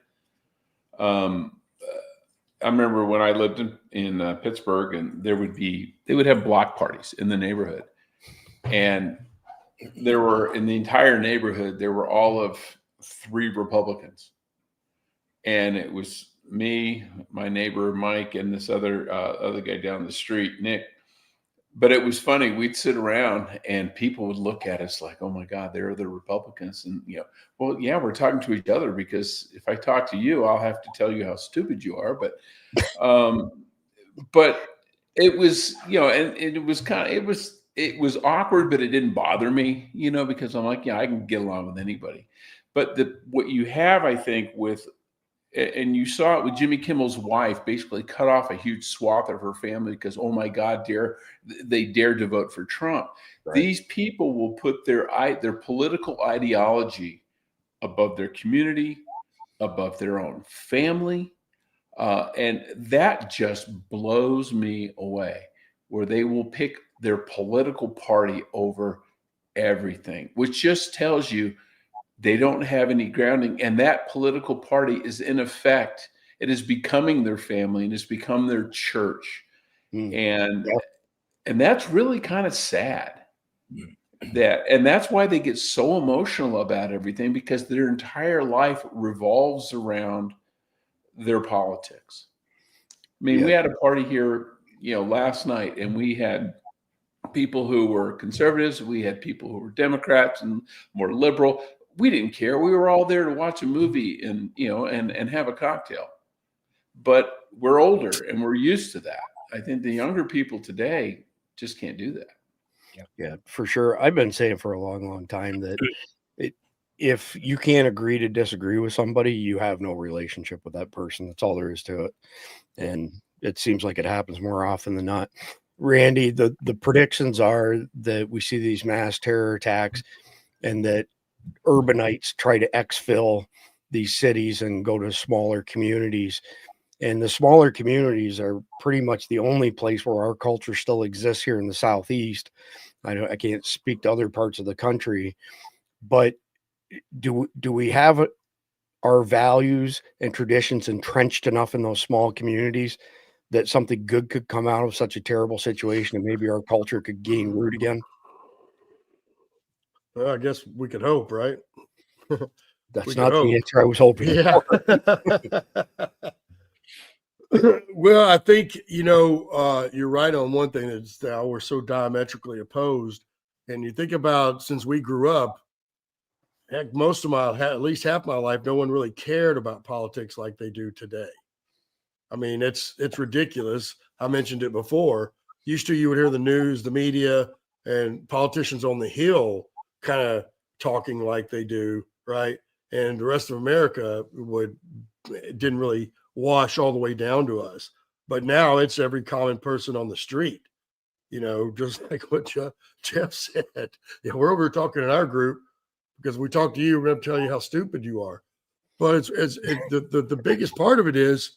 I remember when I lived in Pittsburgh, and they would have block parties in the neighborhood, and there were, in the entire neighborhood, there were all of 3 Republicans, and it was me, my neighbor Mike, and this other guy down the street, Nick. But it was funny. We'd sit around and people would look at us like, "Oh my God, they're the Republicans." And well, yeah, we're talking to each other, because if I talk to you, I'll have to tell you how stupid you are. But it was, and it was it was awkward, but it didn't bother me, because I'm like, yeah, I can get along with anybody. But what you have, I think, and you saw it with Jimmy Kimmel's wife, basically cut off a huge swath of her family because, oh my God, they dared to vote for Trump. Right. These people will put their political ideology above their community, above their own family. And that just blows me away, where they will pick their political party over everything, which just tells you they don't have any grounding. And that political party is, in effect, it is becoming their family, and it's become their church. And that's really kind of sad. And that's why they get so emotional about everything, because their entire life revolves around their politics. I mean, we had a party here, last night, and we had people who were conservatives. We had people who were Democrats and more liberal. We didn't care. We were all there to watch a movie and have a cocktail. But we're older and we're used to that. I think the younger people today just can't do that. Yeah, for sure. I've been saying for a long, long time that if you can't agree to disagree with somebody, you have no relationship with that person. That's all there is to it. And it seems like it happens more often than not. Randy, the predictions are that we see these mass terror attacks, and that urbanites try to exfil these cities and go to smaller communities. And the smaller communities are pretty much the only place where our culture still exists here in the Southeast. I can't speak to other parts of the country, but do we have our values and traditions entrenched enough in those small communities that something good could come out of such a terrible situation, and maybe our culture could gain root again? Well, I guess we could hope, right? That's not the answer I was hoping. Yeah. Well, I think, you're right on one thing, that's how we're so diametrically opposed. And you think about, since we grew up, heck, most of at least half my life, no one really cared about politics like they do today. I mean, it's ridiculous. I mentioned it before. Used to, you would hear the news, the media, and politicians on the Hill kind of talking like they do, right? And the rest of America didn't really wash all the way down to us. But now it's every common person on the street, just like what Jeff said. We're over talking in our group because we talk to you, we're going to tell you how stupid you are. But the biggest part of it is,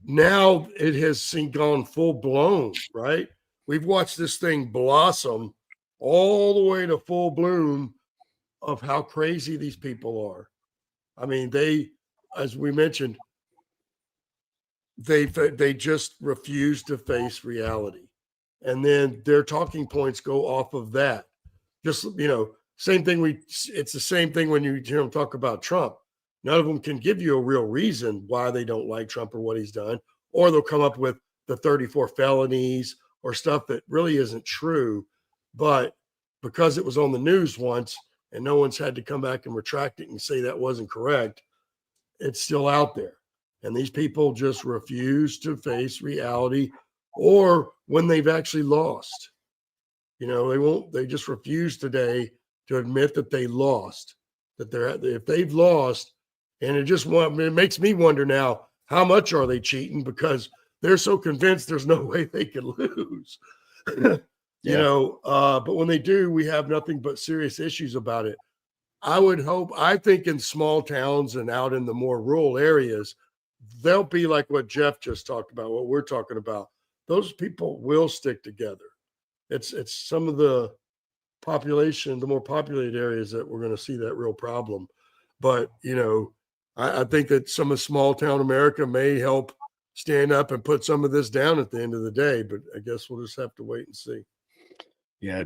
now it has gone full blown, right? We've watched this thing blossom all the way to full bloom of how crazy these people are. I mean, as we mentioned, they just refuse to face reality. And then their talking points go off of that. Just, same thing. It's the same thing when you hear them talk about Trump. None of them can give you a real reason why they don't like Trump or what he's done, or they'll come up with the 34 felonies or stuff that really isn't true. But because it was on the news once and no one's had to come back and retract it and say that wasn't correct, it's still out there. And these people just refuse to face reality, or when they've actually lost. They just refuse today to admit that they lost, if they've lost. And it makes me wonder now, how much are they cheating? Because they're so convinced there's no way they can lose. you know, but when they do, we have nothing but serious issues about it. I think in small towns and out in the more rural areas, they'll be like what Jeff just talked about, what we're talking about. Those people will stick together. It's some of the population, the more populated areas that we're going to see that real problem. But, you know, I think that some of small town America may help stand up and put some of this down at the end of the day. But I guess we'll just have to wait and see. Yeah,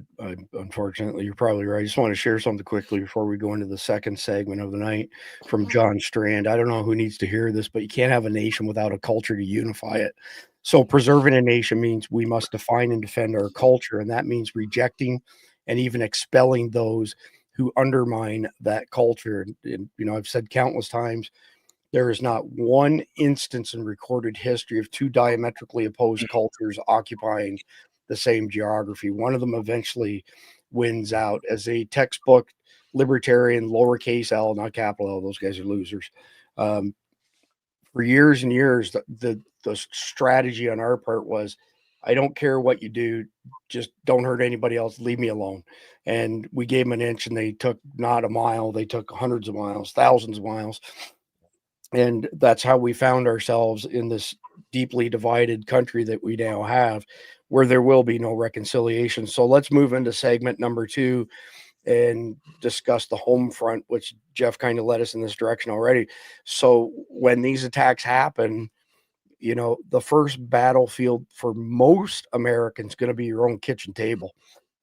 unfortunately, you're probably right. I just want to share something quickly before we go into the second segment of the night from John Strand. I don't know who needs to hear this, but you can't have a nation without a culture to unify it. So preserving a nation means we must define and defend our culture, and that means rejecting and even expelling those who undermine that culture. And you know, I've said countless times, there is not one instance in recorded history of two diametrically opposed cultures occupying the same geography. One of them eventually wins out. As a textbook libertarian, lowercase L, not capital L, those guys are losers. For years and years, the strategy on our part was, I don't care what you do, just don't hurt anybody else, leave me alone. And we gave them an inch and they took not a mile, they took hundreds of miles, thousands of miles. And that's how we found ourselves in this deeply divided country that we now have, where there will be no reconciliation. So let's move into segment number 2 and discuss the home front, which Jeff kind of led us in this direction already. So when these attacks happen, you know, the first battlefield for most Americans is going to be your own kitchen table.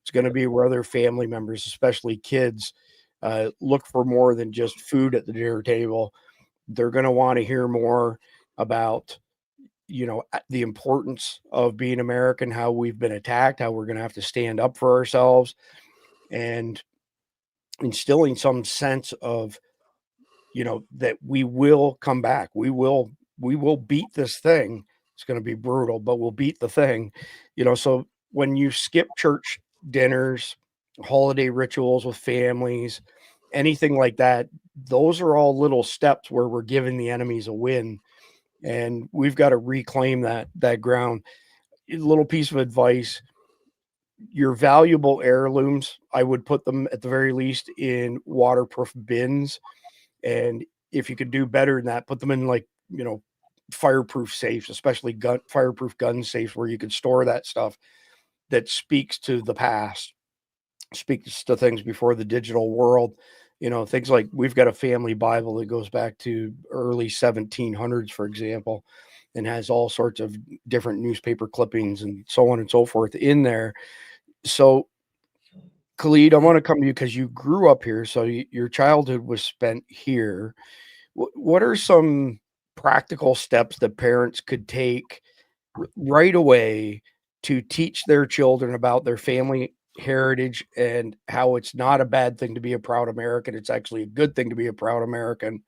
It's going to be where their family members, especially kids, look for more than just food at the dinner table. They're going to want to hear more about, you know, the importance of being American, how we've been attacked, how we're going to have to stand up for ourselves, and instilling some sense of, you know, that we will come back. We will beat this thing. It's going to be brutal, but we'll beat the thing, you know. So when you skip church dinners, holiday rituals with families, anything like that, those are all little steps where we're giving the enemies a win. And we've got to reclaim that ground. A little piece of advice: your valuable heirlooms, I would put them at the very least in waterproof bins. And if you could do better than that, put them in, like, you know, fireproof safes, especially fireproof gun safes, where you could store that stuff that speaks to the past, speaks to things before the digital world. You know, things like, we've got a family Bible that goes back to early 1700s, for example, and has all sorts of different newspaper clippings and so on and so forth in there. So, Khalid, I want to come to you because you grew up here. So your childhood was spent here. What are some practical steps that parents could take right away to teach their children about their family heritage and how it's not a bad thing to be a proud American? It's actually a good thing to be a proud American,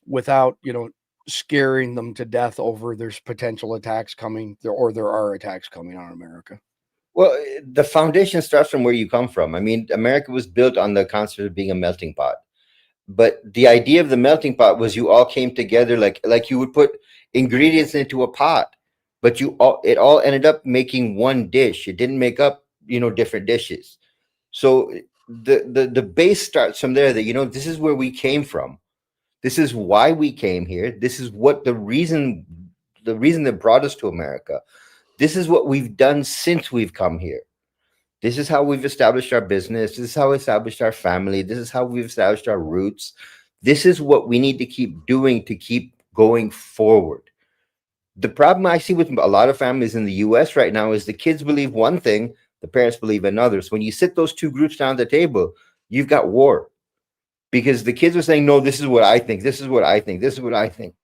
without, you know, scaring them to death over there's potential attacks coming, or there are attacks coming on America. Well, the foundation starts from where you come from. I mean, America was built on the concept of being a melting pot. But the idea of the melting pot was you all came together like you would put ingredients into a pot, but it all ended up making one dish. It didn't make up, you know, different dishes. So the base starts from there, that, you know, this is where we came from. This is why we came here. This is what the reason that brought us to America. This is what we've done since we've come here. This is how we've established our business. This is how we established our family. This is how we've established our roots. This is what we need to keep doing to keep going forward. The problem I see with a lot of families in the US right now is the kids believe one thing, the parents believe another. So when you sit those two groups down at the table, you've got war. Because the kids are saying, no, this is what I think. This is what I think. This is what I think.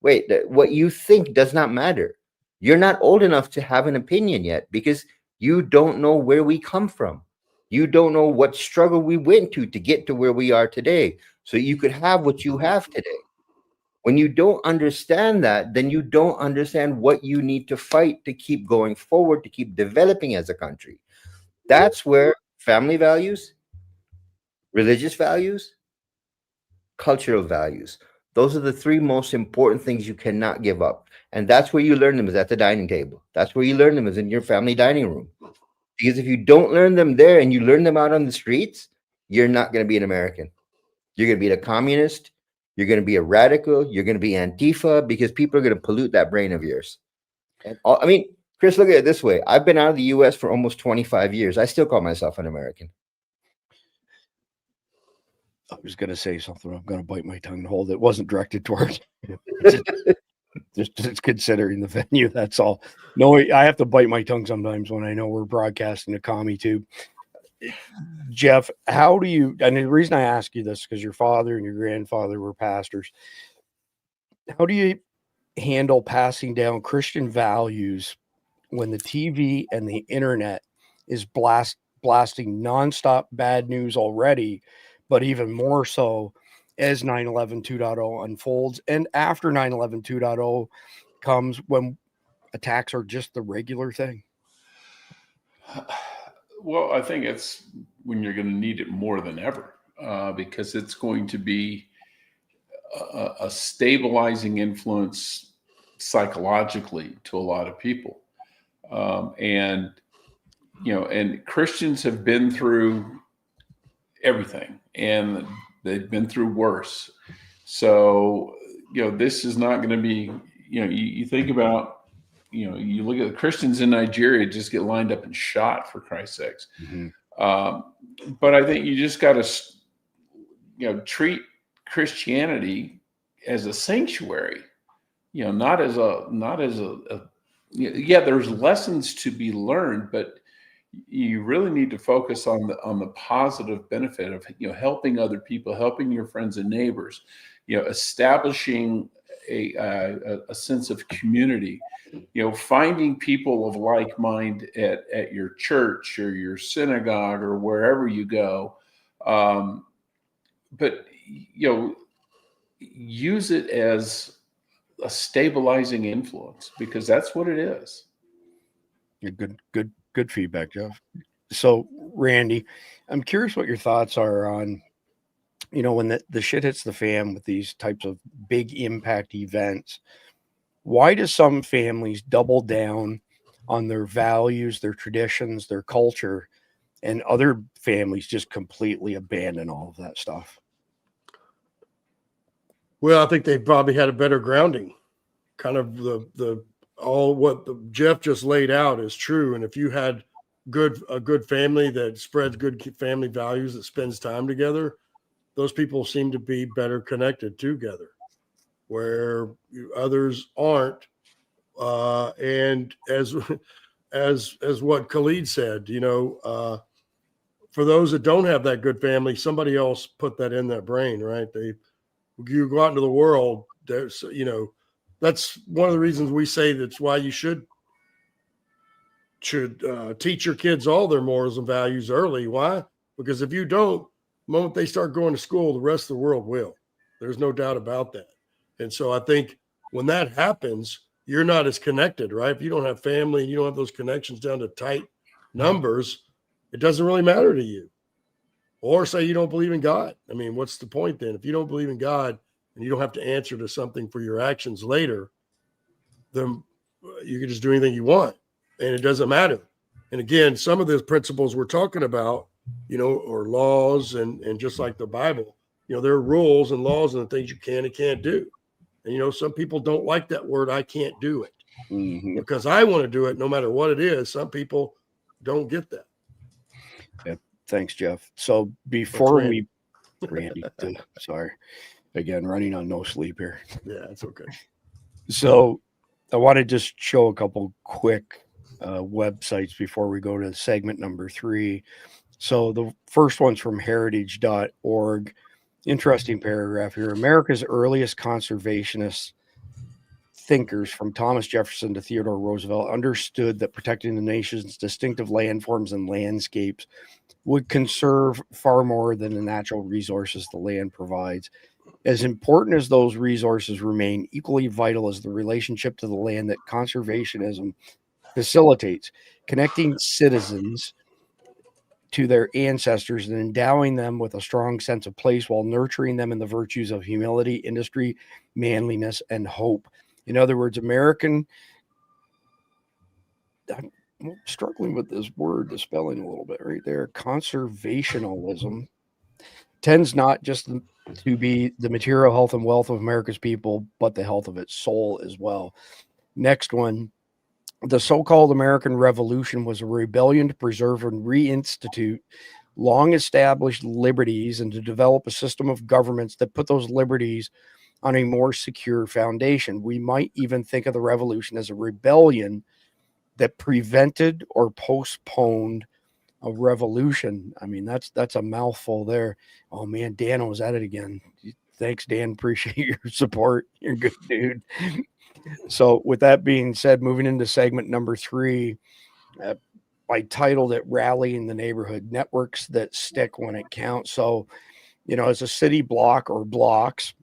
Wait, what you think does not matter. You're not old enough to have an opinion yet, because you don't know where we come from. You don't know what struggle we went to get to where we are today, so you could have what you have today. When you don't understand that, then you don't understand what you need to fight to keep going forward, to keep developing as a country. That's where family values, religious values, cultural values, those are the three most important things you cannot give up. And that's where you learn them, is at the dining table. That's where you learn them, is in your family dining room. Because if you don't learn them there and you learn them out on the streets, you're not going to be an American. You're going to be a communist. You're going to be a radical. You're going to be Antifa, because people are going to pollute that brain of yours. And I mean, Chris, look at it this way. I've been out of the U.S. for almost 25 years. I still call myself an American. I was going to say something. I'm going to bite my tongue and hold it. It wasn't directed towards just considering the venue. That's all. No, I have to bite my tongue sometimes when I know we're broadcasting a commie tube. Jeff, how do you, and the reason I ask you this, because your father and your grandfather were pastors. How do you handle passing down Christian values when the TV and the internet is blasting nonstop bad news already, but even more so as 9/11 2.0 unfolds, and after 9/11 2.0 comes, when attacks are just the regular thing? Well, I think it's when you're going to need it more than ever, because it's going to be a stabilizing influence psychologically to a lot of people. And Christians have been through everything, and they've been through worse. So, this is not going to be, you think about, you look at the Christians in Nigeria just get lined up and shot, for Christ's sakes. Mm-hmm. But I think you just got to, treat Christianity as a sanctuary, not as a yeah, there's lessons to be learned, but you really need to focus on the positive benefit of, helping other people, helping your friends and neighbors, establishing a sense of community, finding people of like mind at your church or your synagogue or wherever you go. But, use it as a stabilizing influence, because that's what it is. You're good feedback, Jeff. So, Randy, I'm curious what your thoughts are on, when the shit hits the fan with these types of big impact events. Why do some families double down on their values, their traditions, their culture, and other families just completely abandon all of that stuff? Well, I think they probably had a better grounding. Kind of all what Jeff just laid out is true. And if you had a good family that spreads good family values, that spends time together, those people seem to be better connected together, where others aren't. And as what Khalid said, for those that don't have that good family, somebody else put that in their brain, right? You go out into the world, there's, that's one of the reasons we say that's why you should teach your kids all their morals and values early. Why? Because if you don't, the moment they start going to school, the rest of the world will. There's no doubt about that. And so I think when that happens, you're not as connected, right? If you don't have family and you don't have those connections down to tight numbers, it doesn't really matter to you. Or say you don't believe in God. I mean, what's the point then? If you don't believe in God and you don't have to answer to something for your actions later, then you can just do anything you want and it doesn't matter. And again, some of the principles we're talking about, or laws and just like the Bible, there are rules and laws and the things you can and can't do. And, some people don't like that word, I can't do it, because I want to do it no matter what it is. Some people don't get that. Yeah. Thanks, Jeff. So before Randy, sorry, again, running on no sleep here. Yeah, it's okay. So I want to just show a couple quick websites before we go to segment number 3. So the first one's from heritage.org. Interesting paragraph here. America's earliest conservationist thinkers, from Thomas Jefferson to Theodore Roosevelt, understood that protecting the nation's distinctive landforms and landscapes would conserve far more than the natural resources the land provides. As important as those resources remain, equally vital is the relationship to the land that conservationism facilitates, connecting citizens to their ancestors and endowing them with a strong sense of place while nurturing them in the virtues of humility, industry, manliness, and hope. In other words, struggling with this word, the spelling a little bit right there. Conservationalism tends not just to be the material health and wealth of America's people, but the health of its soul as well. Next one. The so-called American Revolution was a rebellion to preserve and reinstitute long-established liberties and to develop a system of governments that put those liberties on a more secure foundation. We might even think of the revolution as a rebellion that prevented or postponed a revolution. I mean, that's a mouthful there. Oh man, Dan was at it again. Thanks, Dan. Appreciate your support. You're a good dude. So with that being said, moving into segment number 3, I titled it Rallying the Neighborhood, Networks That Stick When It Counts. So, as a city block or blocks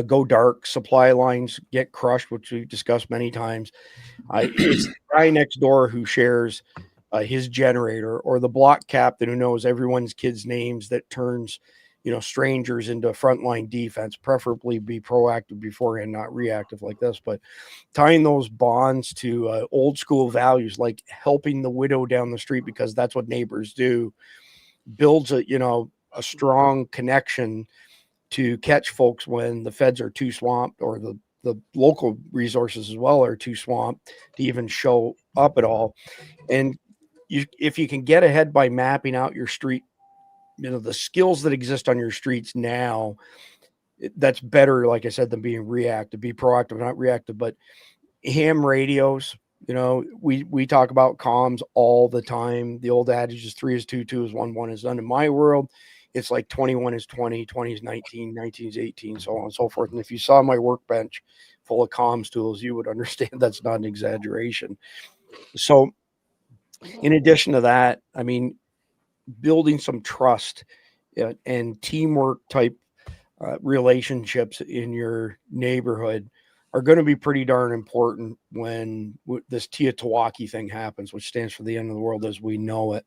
go dark, supply lines get crushed, which we've discussed many times. It's the guy next door who shares his generator, or the block captain who knows everyone's kids' names that turns strangers into frontline defense. Preferably be proactive beforehand, not reactive like this, but tying those bonds to old school values like helping the widow down the street because that's what neighbors do builds a strong connection to catch folks when the feds are too swamped, or the local resources as well are too swamped to even show up at all. And if you can get ahead by mapping out your street, the skills that exist on your streets now, that's better, like I said, than being reactive. Be proactive, not reactive. But ham radios, we talk about comms all the time. The old adage is 3 is 2, 2 is 1, 1 is none. In my world, it's like 21 is 20, 20 is 19, 19 is 18, so on and so forth. And if you saw my workbench full of comms tools, you would understand that's not an exaggeration. So in addition to that, I mean, building some trust and teamwork type relationships in your neighborhood are going to be pretty darn important when this Teotawaki thing happens, which stands for the end of the world as we know it.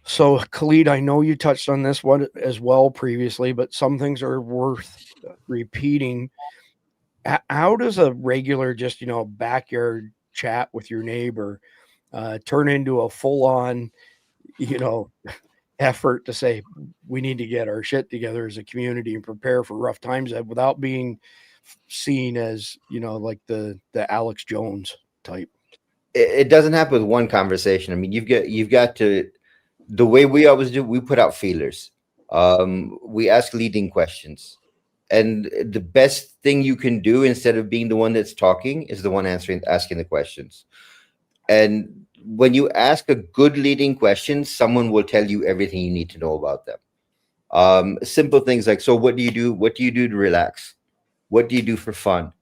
So, Khalid, I know you touched on this one as well previously, but some things are worth repeating. How does a regular, just, backyard chat with your neighbor turn into a full-on, effort to say we need to get our shit together as a community and prepare for rough times without being seen as, like the Alex Jones type? It doesn't happen with one conversation. I mean, you've got to, the way we always do, we put out feelers. We ask leading questions. And the best thing you can do instead of being the one that's talking is the one asking the questions. And when you ask a good leading question, someone will tell you everything you need to know about them. Simple things like, so what do you do? What do you do to relax? What do you do for fun?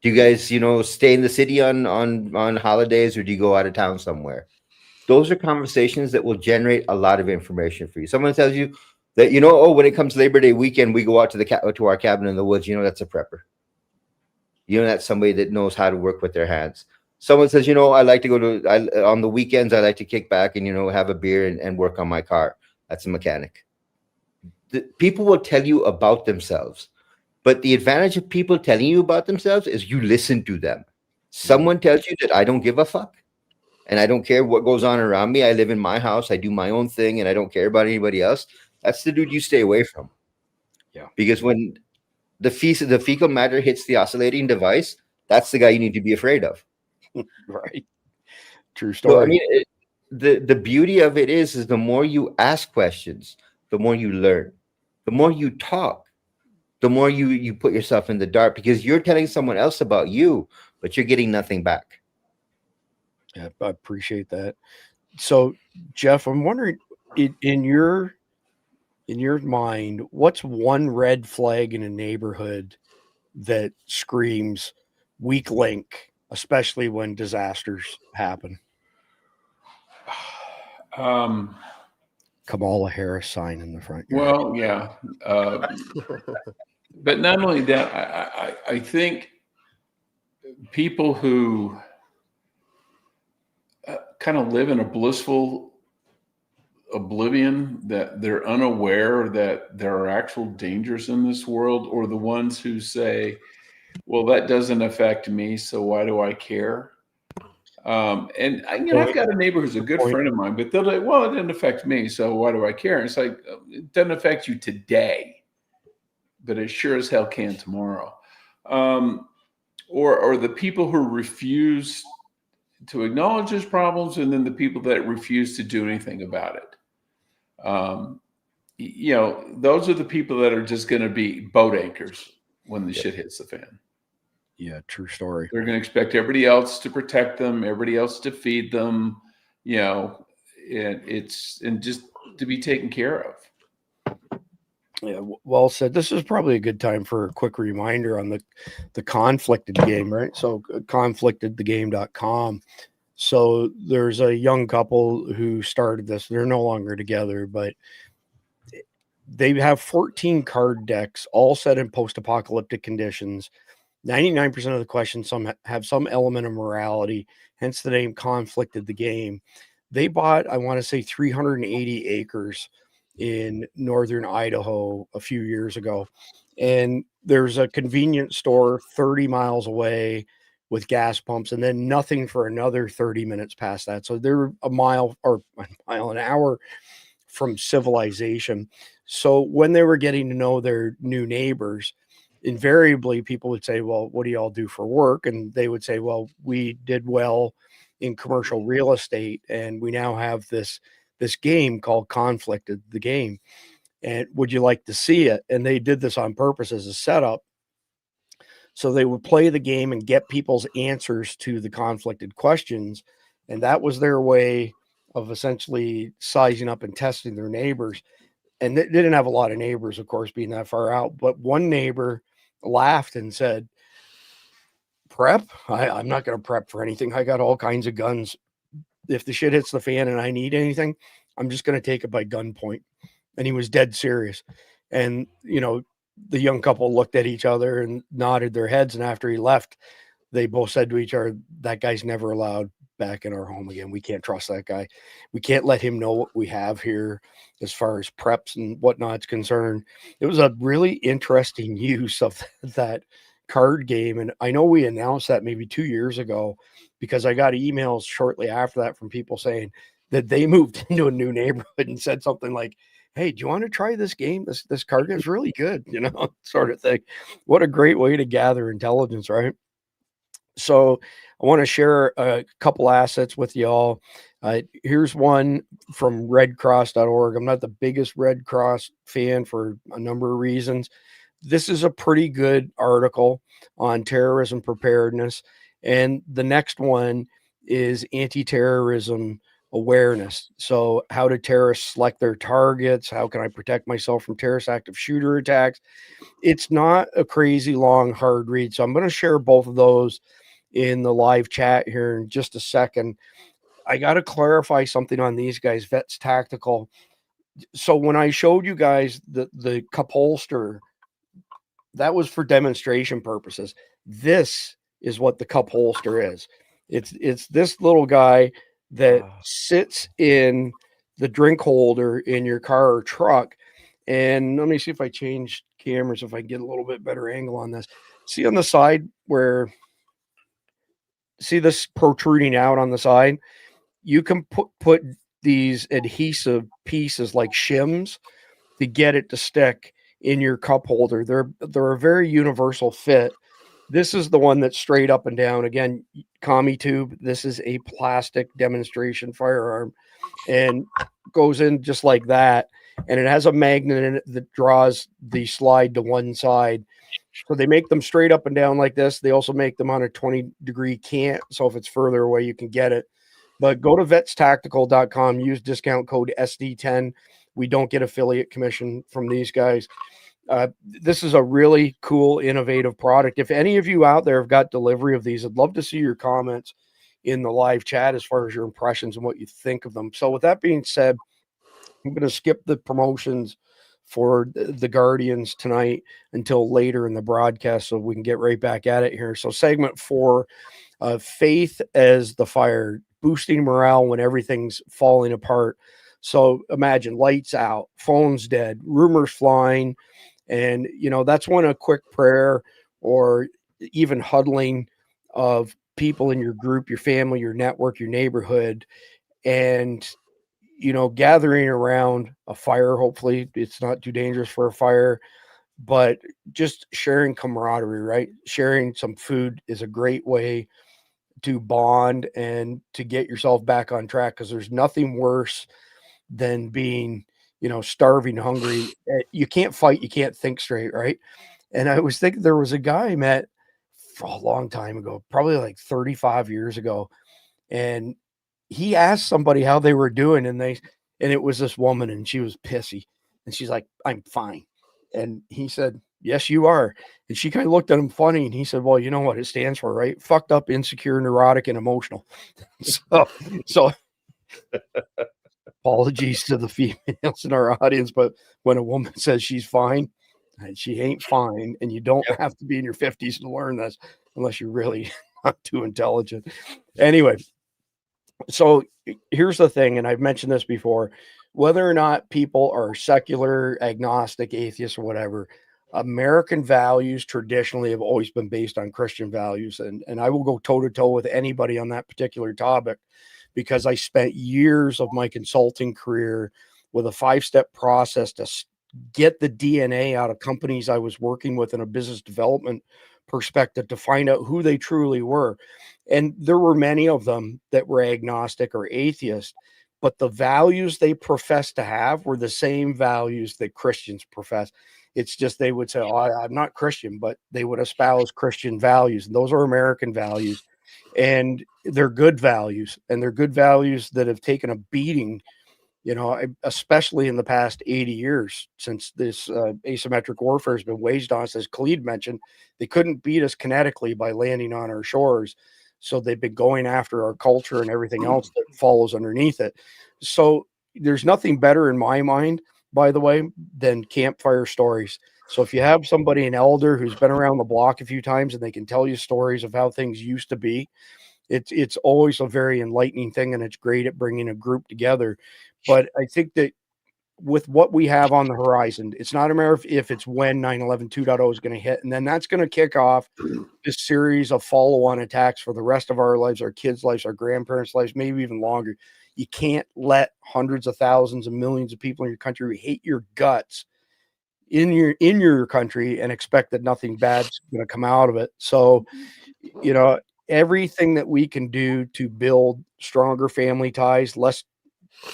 Do you guys, stay in the city on holidays, or do you go out of town somewhere? Those are conversations that will generate a lot of information for you. Someone tells you that, when it comes Labor Day weekend, we go out to our cabin in the woods. That's a prepper. That's somebody that knows how to work with their hands. Someone says, I like to go on the weekends, I like to kick back and, have a beer and work on my car. That's a mechanic. People will tell you about themselves. But the advantage of people telling you about themselves is you listen to them. Someone tells you that I don't give a fuck and I don't care what goes on around me. I live in my house. I do my own thing and I don't care about anybody else. That's the dude you stay away from. Yeah. Because when the fecal matter hits the oscillating device, that's the guy you need to be afraid of. Right. True story. So, I mean, the beauty of it is the more you ask questions, the more you learn. The more you talk, the more you put yourself in the dark, because you're telling someone else about you, but you're getting nothing back. Yeah, I appreciate that. So, Jeff, I'm wondering, in your mind, what's one red flag in a neighborhood that screams weak link, especially when disasters happen? Kamala Harris sign in the front yard. Well, yeah. But not only that, I think people who kind of live in a blissful oblivion, that they're unaware that there are actual dangers in this world, or the ones who say, well, that doesn't affect me, so why do I care? And I've got a neighbor who's a good friend of mine, but they'll say, well, it didn't affect me, so why do I care? And it's like, it doesn't affect you today, but it sure as hell can tomorrow. Or the people who refuse to acknowledge those problems, and then the people that refuse to do anything about it. Those are the people that are just going to be boat anchors when the shit hits the fan. Yeah, true story. They're going to expect everybody else to protect them, everybody else to feed them, and just to be taken care of. Yeah, well said. This is probably a good time for a quick reminder on the Conflicted game, right? So conflictedthegame.com. So there's a young couple who started this. They're no longer together, but they have 14 card decks, all set in post-apocalyptic conditions. 99% of the questions have some element of morality, hence the name Conflicted the Game. They bought, I want to say, 380 acres in northern Idaho a few years ago. And there's a convenience store 30 miles away with gas pumps, and then nothing for another 30 minutes past that. So they're a mile an hour from civilization. So when they were getting to know their new neighbors, invariably people would say, well, what do y'all do for work? And they would say, well, we did well in commercial real estate, and we now have this game called Conflicted the Game, and would you like to see it? And they did this on purpose as a setup. So they would play the game and get people's answers to the conflicted questions, and that was their way of essentially sizing up and testing their neighbors. And they didn't have a lot of neighbors, of course, being that far out, but one neighbor laughed and said, prep? I'm not going to prep for anything. I got all kinds of guns. If the shit hits the fan and I need anything, I'm just going to take it by gunpoint. And he was dead serious. And, the young couple looked at each other and nodded their heads. And after he left, they both said to each other, that guy's never allowed back in our home again. We can't trust that guy. We can't let him know what we have here as far as preps and whatnot's concerned. It was a really interesting use of that card game. And I know we announced that maybe 2 years ago, because I got emails shortly after that from people saying that they moved into a new neighborhood and said something like, hey, do you want to try this game? This card game is really good, sort of thing. What a great way to gather intelligence, right? So I want to share a couple assets with y'all. Here's one from redcross.org. I'm not the biggest Red Cross fan for a number of reasons. This is a pretty good article on terrorism preparedness. And the next one is anti-terrorism awareness. So how do terrorists select their targets? How can I protect myself from terrorist active shooter attacks? It's not a crazy long, hard read. So I'm going to share both of those in the live chat here in just a second. I got to clarify something on these guys, Vets Tactical. So when I showed you guys the cup holster, that was for demonstration purposes. This is what the cup holster is. It's this little guy that sits in the drink holder in your car or truck. And let me see if I change cameras, if I get a little bit better angle on this. See on the side where, see this protruding out on the side? You can put these adhesive pieces like shims to get it to stick in your cup holder. They're a very universal fit. This is the one that's straight up and down. Again, commie tube. This is a plastic demonstration firearm and goes in just like that. And it has a magnet in it that draws the slide to one side. So they make them straight up and down like this. They also make them on a 20-degree cant. So if it's further away, you can get it. But go to vetstactical.com, use discount code SD10. We don't get affiliate commission from these guys. This is a really cool, innovative product. If any of you out there have got delivery of these, I'd love to see your comments in the live chat as far as your impressions and what you think of them. So with that being said, I'm going to skip the promotions for the Guardians tonight until later in the broadcast so we can get right back at it here. So segment 4, faith as the fire, boosting morale when everything's falling apart. So imagine lights out, phones dead, rumors flying. And, that's when a quick prayer or even huddling of people in your group, your family, your network, your neighborhood, and, you know, gathering around a fire. Hopefully it's not too dangerous for a fire, but just sharing camaraderie, right? Sharing some food is a great way to bond and to get yourself back on track, because there's nothing worse than being, you know, starving, hungry. You can't fight, you can't think straight, right? And I was thinking, there was a guy I met a long time ago, probably like 35 years ago, and he asked somebody how they were doing, and it was this woman, and she was pissy, and she's like, "I'm fine." And he said, "Yes, you are." And she kind of looked at him funny, and he said, "Well, you know what it stands for, right? Fucked up, insecure, neurotic, and emotional." So apologies to the females in our audience, but when a woman says she's fine, and she ain't fine, and you don't have to be in your 50s to learn this unless you're really not too intelligent. Anyway, so here's the thing, and I've mentioned this before, whether or not people are secular, agnostic, atheist, or whatever, American values traditionally have always been based on Christian values. And I will go toe to toe with anybody on that particular topic, because I spent years of my consulting career with a 5-step process to get the DNA out of companies I was working with in a business development perspective, to find out who they truly were. And there were many of them that were agnostic or atheist, but the values they professed to have were the same values that Christians profess. It's just they would say, "Oh, I'm not Christian," but they would espouse Christian values. And those are American values. And they're good values. And they're good values that have taken a beating, you know, especially in the past 80 years since this asymmetric warfare has been waged on us. As Khalid mentioned, they couldn't beat us kinetically by landing on our shores. So they've been going after our culture and everything else that follows underneath it. So there's nothing better in my mind, by the way, than campfire stories. So if you have somebody, an elder who's been around the block a few times, and they can tell you stories of how things used to be, it's always a very enlightening thing, and it's great at bringing a group together. But I think that with what we have on the horizon, it's not a matter of if, it's when 9/11 2.0 is going to hit. And then that's going to kick off this series of follow-on attacks for the rest of our lives, our kids' lives, our grandparents' lives, maybe even longer. You can't let hundreds of thousands and millions of people in your country who hate your guts in your country and expect that nothing bad's going to come out of it. So, you know, everything that we can do to build stronger family ties, less,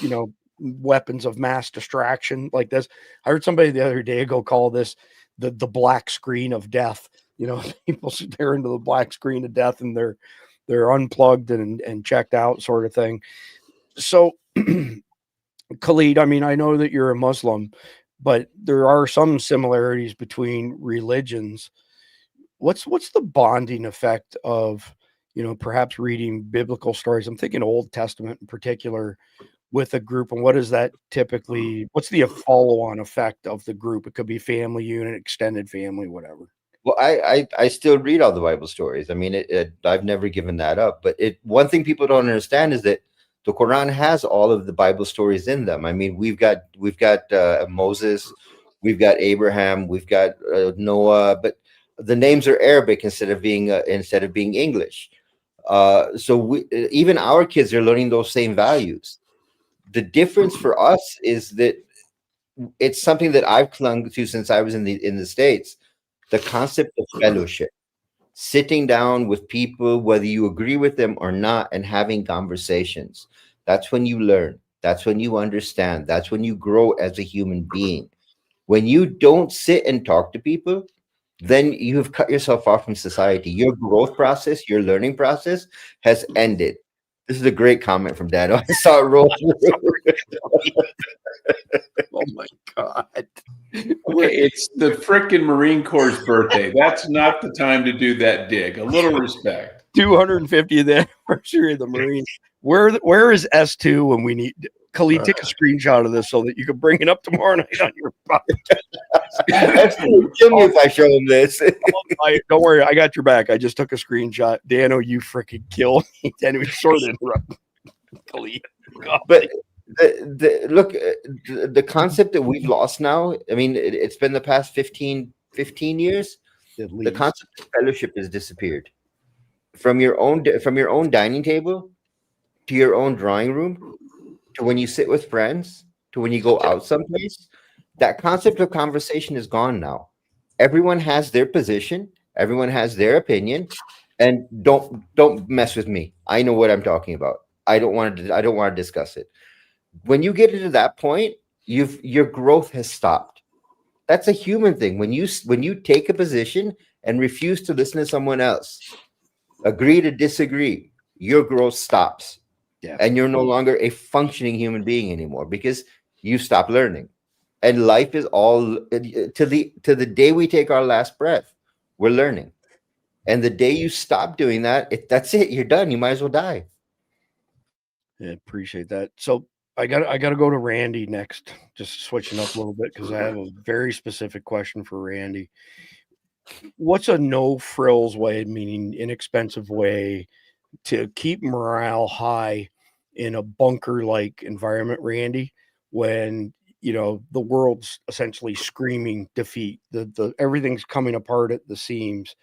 you know, weapons of mass distraction like this. I heard somebody the other day ago call this the black screen of death. You know, people stare into the black screen of death, and they're unplugged and checked out, sort of thing. So Khalid, I mean, I know that you're a Muslim, but there are some similarities between religions. What's the bonding effect of, you know, perhaps reading biblical stories? I'm thinking Old Testament in particular, with a group, and what is that typically, what's the follow-on effect of the group? It could be family unit, extended family, whatever. Well, I still read all the Bible stories. I mean, I've never given that up. But one thing people don't understand is that the Quran has all of the Bible stories in them. I mean, we've got Moses, we've got Abraham, we've got Noah, but the names are Arabic instead of being English. So even our kids are learning those same values. The difference for us is that it's something that I've clung to since I was in the States. The concept of fellowship, sitting down with people, whether you agree with them or not, and having conversations. That's when you learn. That's when you understand. That's when you grow as a human being. When you don't sit and talk to people, then you have cut yourself off from society. Your growth process, your learning process has ended. This is a great comment from Dano. I saw it roll through. Oh my God. Okay, it's the frickin' Marine Corps' birthday. That's not the time to do that dig. A little respect. 250th anniversary of the Marines. Where is S2 when we need Khalid? Take a screenshot of this so that you can bring it up tomorrow night on your podcast. Kill me if I show him this. Don't worry, I got your back. I just took a screenshot. Dano, you freaking kill me. Anyway, sort of interrupt Khalid. But the concept that we've lost now, I mean, it's been the past 15 years. The concept of fellowship has disappeared. from your own dining table to your own drawing room to when you sit with friends to when you go out someplace, that concept of conversation is gone now. Everyone has their position, everyone has their opinion, and don't mess with me. I know what I'm talking about. I don't want to discuss it. When you get into that point, your growth has stopped. That's a human thing. When you take a position and refuse to listen to someone else, agree to disagree, your growth stops. Yeah. And you're no longer a functioning human being anymore because you stop learning. And life is all to the day we take our last breath, we're learning. And the day you stop doing that, that's it. You're done. You might as well die. Yeah, appreciate that. So I got to go to Randy next. Just switching up a little bit because I have a very specific question for Randy. What's a no frills way, meaning inexpensive way, to keep morale high in a bunker like environment, Randy, when the world's essentially screaming defeat, the everything's coming apart at the seams?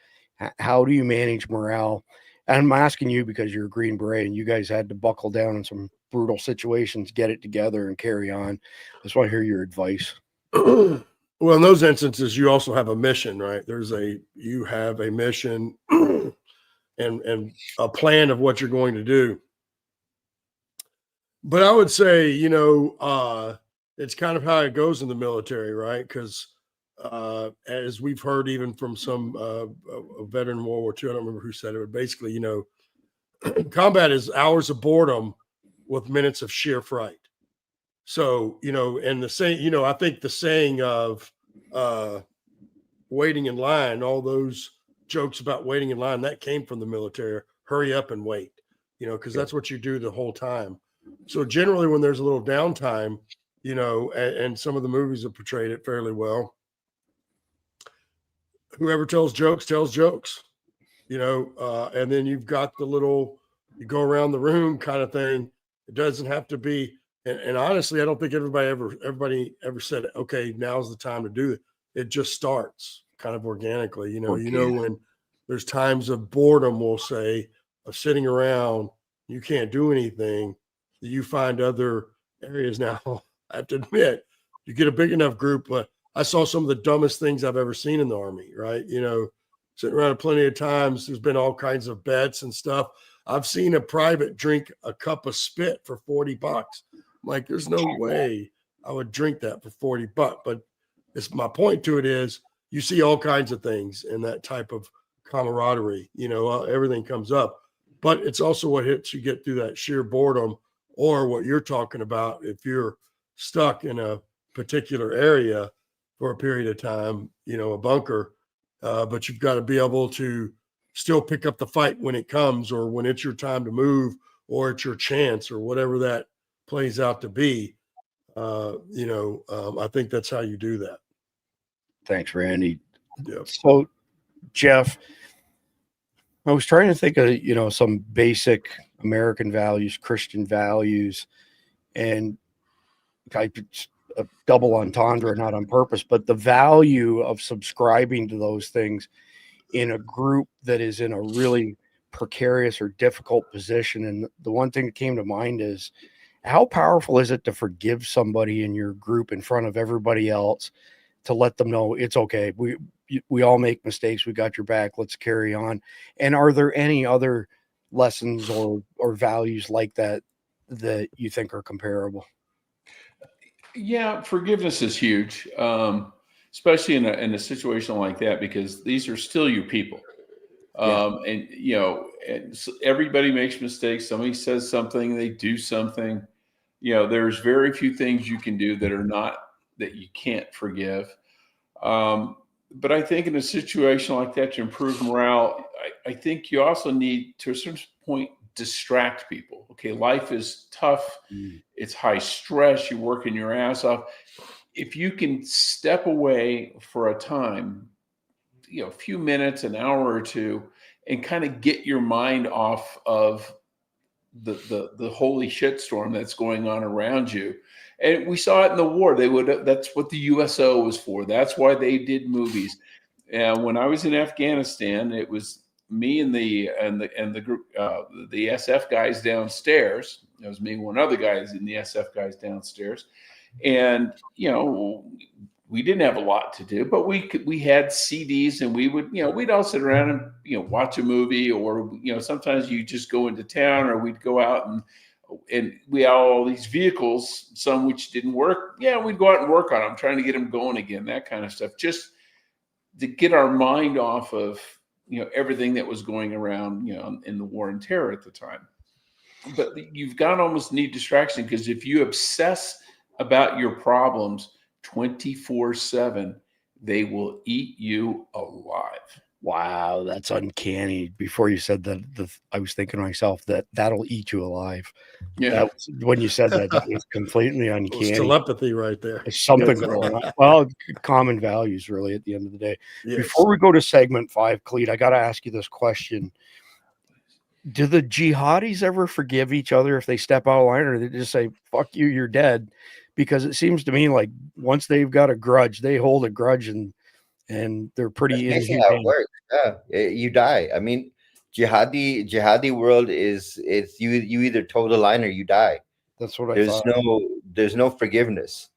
How do you manage morale? And I'm asking you because you're a Green Beret and you guys had to buckle down in some brutal situations, get it together and carry on. I just want to hear your advice. Well, in those instances, you also have a mission, right? You have a mission and a plan of what you're going to do. But I would say, it's kind of how it goes in the military, right? Because as we've heard, even from some a veteran in World War II, I don't remember who said it, but basically, combat is hours of boredom with minutes of sheer fright. So, and the saying, I think the saying of waiting in line, all those jokes about waiting in line, that came from the military. Hurry up and wait, because that's what you do the whole time. So generally when there's a little downtime, and some of the movies have portrayed it fairly well, whoever tells jokes, and then you've got the little, you go around the room kind of thing. It doesn't have to be, and honestly, I don't think everybody ever said, okay, now's the time to do it. It just starts kind of organically, when there's times of boredom, we'll say, of sitting around, you can't do anything, you find other areas. Now, I have to admit, you get a big enough group, I saw some of the dumbest things I've ever seen in the Army, right? Sitting around plenty of times, there's been all kinds of bets and stuff. I've seen a private drink a cup of spit for $40. I'm like, there's no way I would drink that for $40. But it's my point to it is you see all kinds of things in that type of camaraderie, everything comes up. But it's also what hits you get through that sheer boredom, or what you're talking about if you're stuck in a particular area for a period of time, a bunker, but you've got to be able to still pick up the fight when it comes, or when it's your time to move, or it's your chance, or whatever that plays out to be. I think that's how you do that. Thanks, Randy. Yeah. So, Jeff, I was trying to think of, some basic American values, Christian values, and it's a double entendre, not on purpose, but the value of subscribing to those things in a group that is in a really precarious or difficult position. And the one thing that came to mind is, how powerful is it to forgive somebody in your group in front of everybody else, to let them know it's okay. We all make mistakes. We got your back. Let's carry on. And are there any other lessons or values like that you think are comparable? Yeah, forgiveness is huge, especially in a situation like that, because these are still your people. And everybody makes mistakes. Somebody says something, they do something. There's very few things you can do that you can't forgive. But I think in a situation like that, to improve morale, I think you also need, to a certain point, distract people. Okay, life is tough. It's high stress. You're working your ass off. If you can step away for a time, a few minutes, an hour or two, and kind of get your mind off of the holy shitstorm that's going on around you. And we saw it in the war. That's what the USO was for. That's why they did movies. And when I was in Afghanistan, it was me and the group, the SF guys downstairs. It was me and one other guy in the SF guys downstairs, and we didn't have a lot to do, but we had CDs, and we would, we'd all sit around and, watch a movie, or, sometimes you just go into town, or we'd go out and we had all these vehicles, some which didn't work. Yeah, we'd go out and work on them, trying to get them going again, that kind of stuff, just to get our mind off of, everything that was going around, in the war and terror at the time. But you've got to almost need distraction, because if you obsess about your problems 24/7, they will eat you alive. Wow, that's uncanny. Before you said that, I was thinking to myself that'll eat you alive. Yeah. When you said that was completely uncanny. It's telepathy right there. There's something going on. Well, common values, really, at the end of the day. Yes. Before we go to segment 5, Khalid, I got to ask you this question. Do the jihadis ever forgive each other if they step out of line, or they just say, fuck you, you're dead? Because it seems to me like once they've got a grudge, they hold a grudge, and they're pretty That's how it works. Yeah, you die. I mean, jihadi world it's you either toe the line or you die. That's what I thought. There's no forgiveness.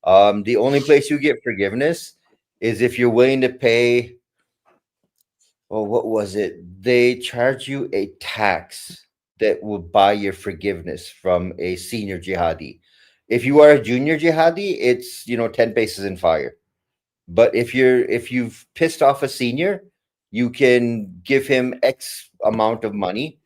The only place you get forgiveness is if you're willing to pay. Well, what was it? They charge you a tax that will buy your forgiveness from a senior jihadi. If you are a junior jihadi, it's 10 paces in fire. But if you've pissed off a senior, you can give him X amount of money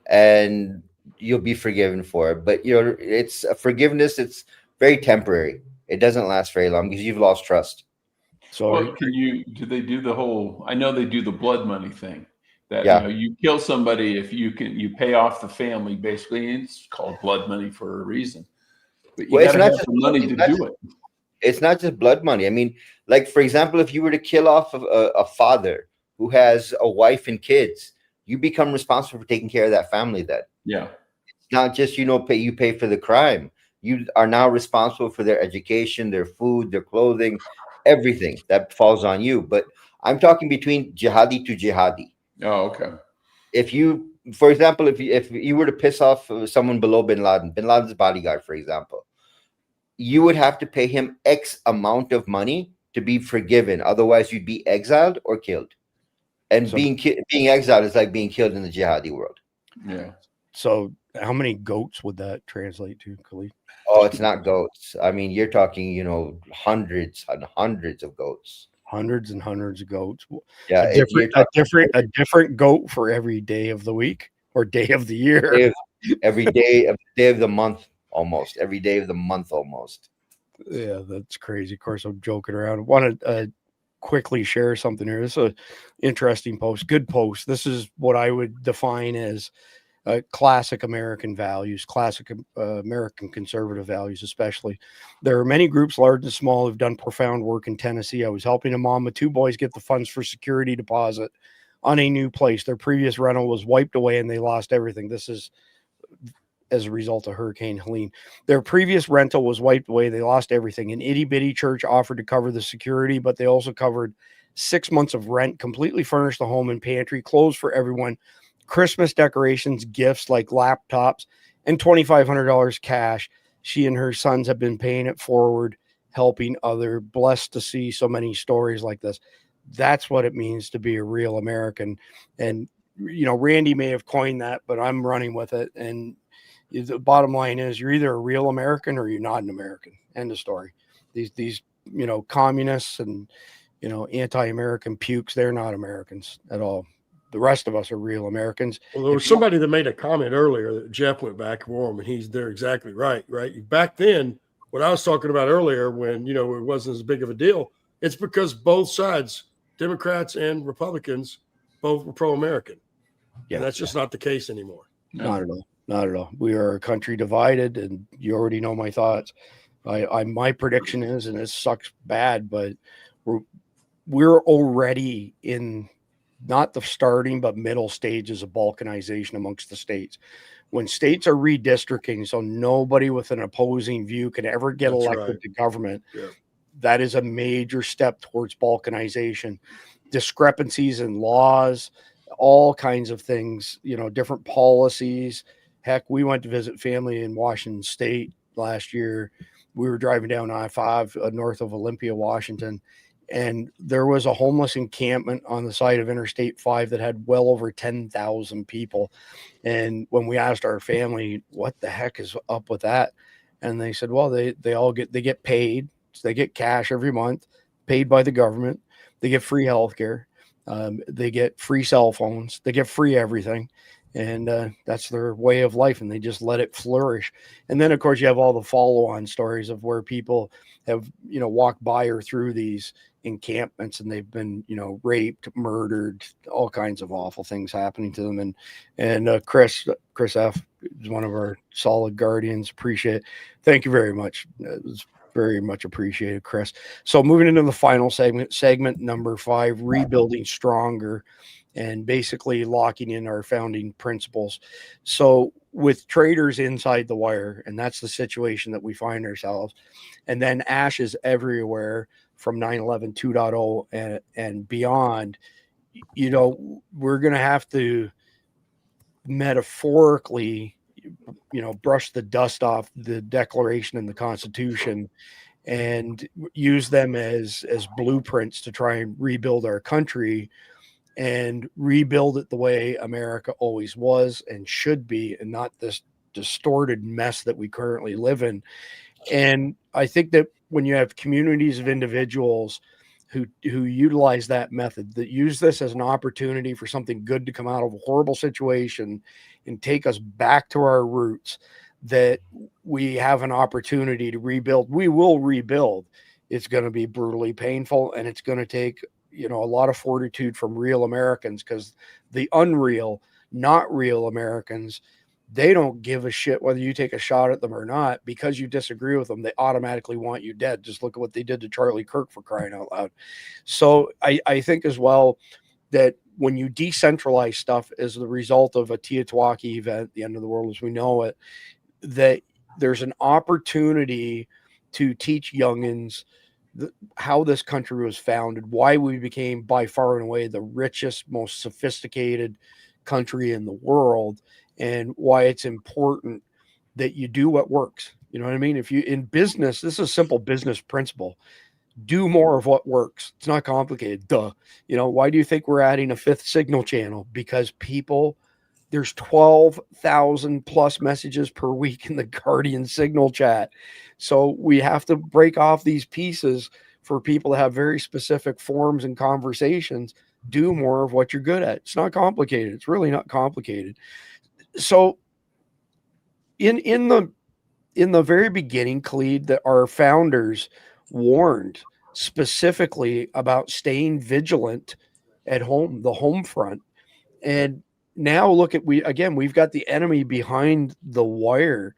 and you'll be forgiven for it. But it's a forgiveness, it's very temporary. It doesn't last very long because you've lost trust. So do they do the whole, I know they do the blood money thing, that you kill somebody if you pay off the family, basically, and it's called blood money for a reason. But you gotta have the money to do it. It's not just blood money. I mean, like, for example, if you were to kill off a father who has a wife and kids, you become responsible for taking care of that family then. Yeah. It's not just, you pay for the crime. You are now responsible for their education, their food, their clothing, everything that falls on you. But I'm talking between jihadi to jihadi. Oh, okay. For example, if you were to piss off someone below bin Laden's bodyguard, for example, you would have to pay him X amount of money to be forgiven. Otherwise, you'd be exiled or killed. And being exiled is like being killed in the jihadi world. Yeah. So how many goats would that translate to, Khalid? Oh, it's not goats. I mean, you're talking, hundreds and hundreds of goats. Hundreds and hundreds of goats. Yeah, a different goat for every day of the week or day of the year. Every day of the month, almost every day of the month, almost. Yeah, that's crazy. Of course, I'm joking around. I want to quickly share something here. This is an interesting post. Good post. This is what I would define as classic American values, classic American conservative values, especially. There are many groups, large and small, who've done profound work in Tennessee. I was helping a mom with 2 boys get the funds for security deposit on a new place. Their previous rental was wiped away and they lost everything. This is as a result of Hurricane Helene. Their previous rental was wiped away. They lost everything. An itty-bitty church offered to cover the security, but they also covered 6 months of rent, completely furnished the home and pantry, clothes for everyone, Christmas decorations, gifts like laptops, and $2,500 cash. She and her sons have been paying it forward, helping other. Blessed to see so many stories like this. That's what it means to be a real American. And, Randy may have coined that, but I'm running with it. And the bottom line is you're either a real American or you're not an American. End of story. These communists and, anti-American pukes, they're not Americans at all. The rest of us are real Americans. Well, there was somebody that made a comment earlier that Jeff went back for him, and they're exactly right. Back then, what I was talking about earlier, when, it wasn't as big of a deal, it's because both sides, Democrats and Republicans, both were pro-American. Yeah. And that's just not the case anymore. Not at all. Not at all. We are a country divided, and you already know my thoughts. My prediction is, and it sucks bad, but we're already in not the starting, but middle stages of balkanization amongst the states. When states are redistricting, so nobody with an opposing view can ever get elected to government, that is a major step towards balkanization. Discrepancies in laws, all kinds of things, different policies. Heck, we went to visit family in Washington State last year. We were driving down I-5 north of Olympia, Washington, and there was a homeless encampment on the side of Interstate 5 that had well over 10,000 people. And when we asked our family, what the heck is up with that? And they said, well, they get paid. So they get cash every month, paid by the government. They get free healthcare. They get free cell phones. They get free everything. And that's their way of life. And they just let it flourish. And then, of course, you have all the follow-on stories of where people have, walked by or through these encampments and they've been, raped, murdered, all kinds of awful things happening to them. And Chris F. is one of our solid guardians. Appreciate it. Thank you very much. It was very much appreciated, Chris. So moving into the final segment number 5, rebuilding stronger, and basically locking in our founding principles. So with traders inside the wire, and that's the situation that we find ourselves, and then ashes everywhere from 9/11 2.0 and beyond, we're going to have to metaphorically, brush the dust off the Declaration and the Constitution and use them as blueprints to try and rebuild our country and rebuild it the way America always was and should be, and not this distorted mess that we currently live in. And I think that when you have communities of individuals who utilize that method, that use this as an opportunity for something good to come out of a horrible situation and take us back to our roots, that we have an opportunity to rebuild. We will rebuild. It's going to be brutally painful, and it's going to take, a lot of fortitude from real Americans, because the unreal, not real Americans, they don't give a shit whether you take a shot at them or not. Because you disagree with them, they automatically want you dead. Just look at what they did to Charlie Kirk, for crying out loud. So I think as well that when you decentralize stuff as the result of a Teotihuacan event, the end of the world as we know it, that there's an opportunity to teach youngins how this country was founded, why we became by far and away the richest, most sophisticated country in the world, and why it's important that you do what works. You know what I mean? If you, in business, this is a simple business principle. Do more of what works. It's not complicated. Duh. Why do you think we're adding a 5th signal channel? Because there's 12,000 plus messages per week in the Guardian signal chat. So we have to break off these pieces for people to have very specific forms and conversations. Do more of what you're good at. It's not complicated. It's really not complicated. So in the very beginning, Khalid, that our founders warned specifically about staying vigilant at home, the home front. And now look at, we've got the enemy behind the wire.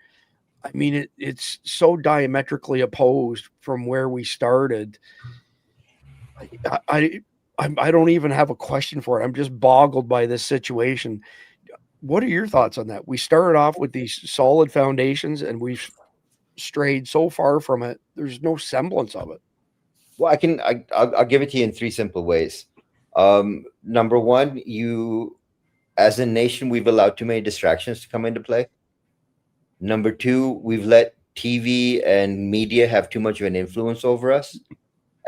I mean, it's so diametrically opposed from where we started. I don't even have a question for it. I'm just boggled by this situation. What are your thoughts on that? We started off with these solid foundations and we've strayed so far from it. There's no semblance of it. Well, I'll give it to you in 3 simple ways. Number one, as a nation, we've allowed too many distractions to come into play. Number 2, we've let TV and media have too much of an influence over us.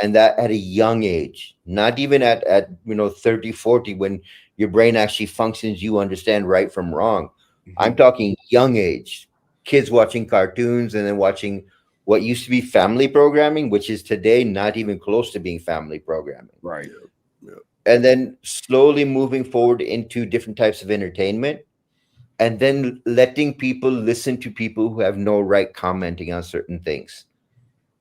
And that at a young age, not even at 30, 40, when your brain actually functions, you understand right from wrong. Mm-hmm. I'm talking young age, kids watching cartoons and then watching what used to be family programming, which is today not even close to being family programming. Right. Yeah. And then slowly moving forward into different types of entertainment, and then letting people listen to people who have no right commenting on certain things.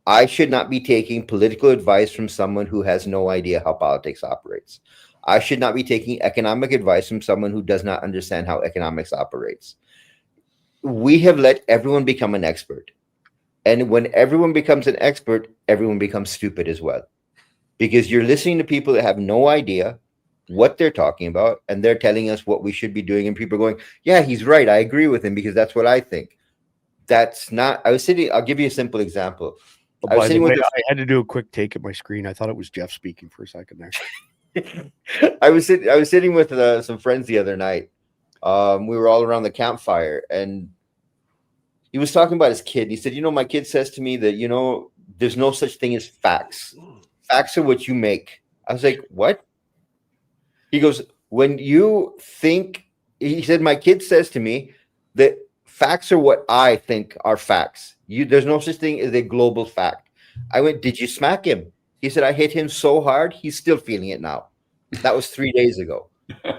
I should not be taking political advice from someone who has no idea how politics operates. I should not be taking economic advice from someone who does not understand how economics operates. We have let everyone become an expert. And when everyone becomes an expert, everyone becomes stupid as well. Because you're listening to people that have no idea what they're talking about, and they're telling us what we should be doing. And people are going, yeah, he's right. I agree with him because that's what I think. That's not, I'll give you a simple example. I had to do a quick take at my screen. I thought it was Jeff speaking for a second there. I was sitting with some friends the other night. We were all around the campfire, and he was talking about his kid. He said, my kid says to me that, there's no such thing as facts. Facts are what you make. I was like, what? He goes, when you think, he said, my kid says to me that facts are what I think are facts. There's no such thing as a global fact. I went, did you smack him? He said, I hit him so hard, he's still feeling it now. That was 3 days ago.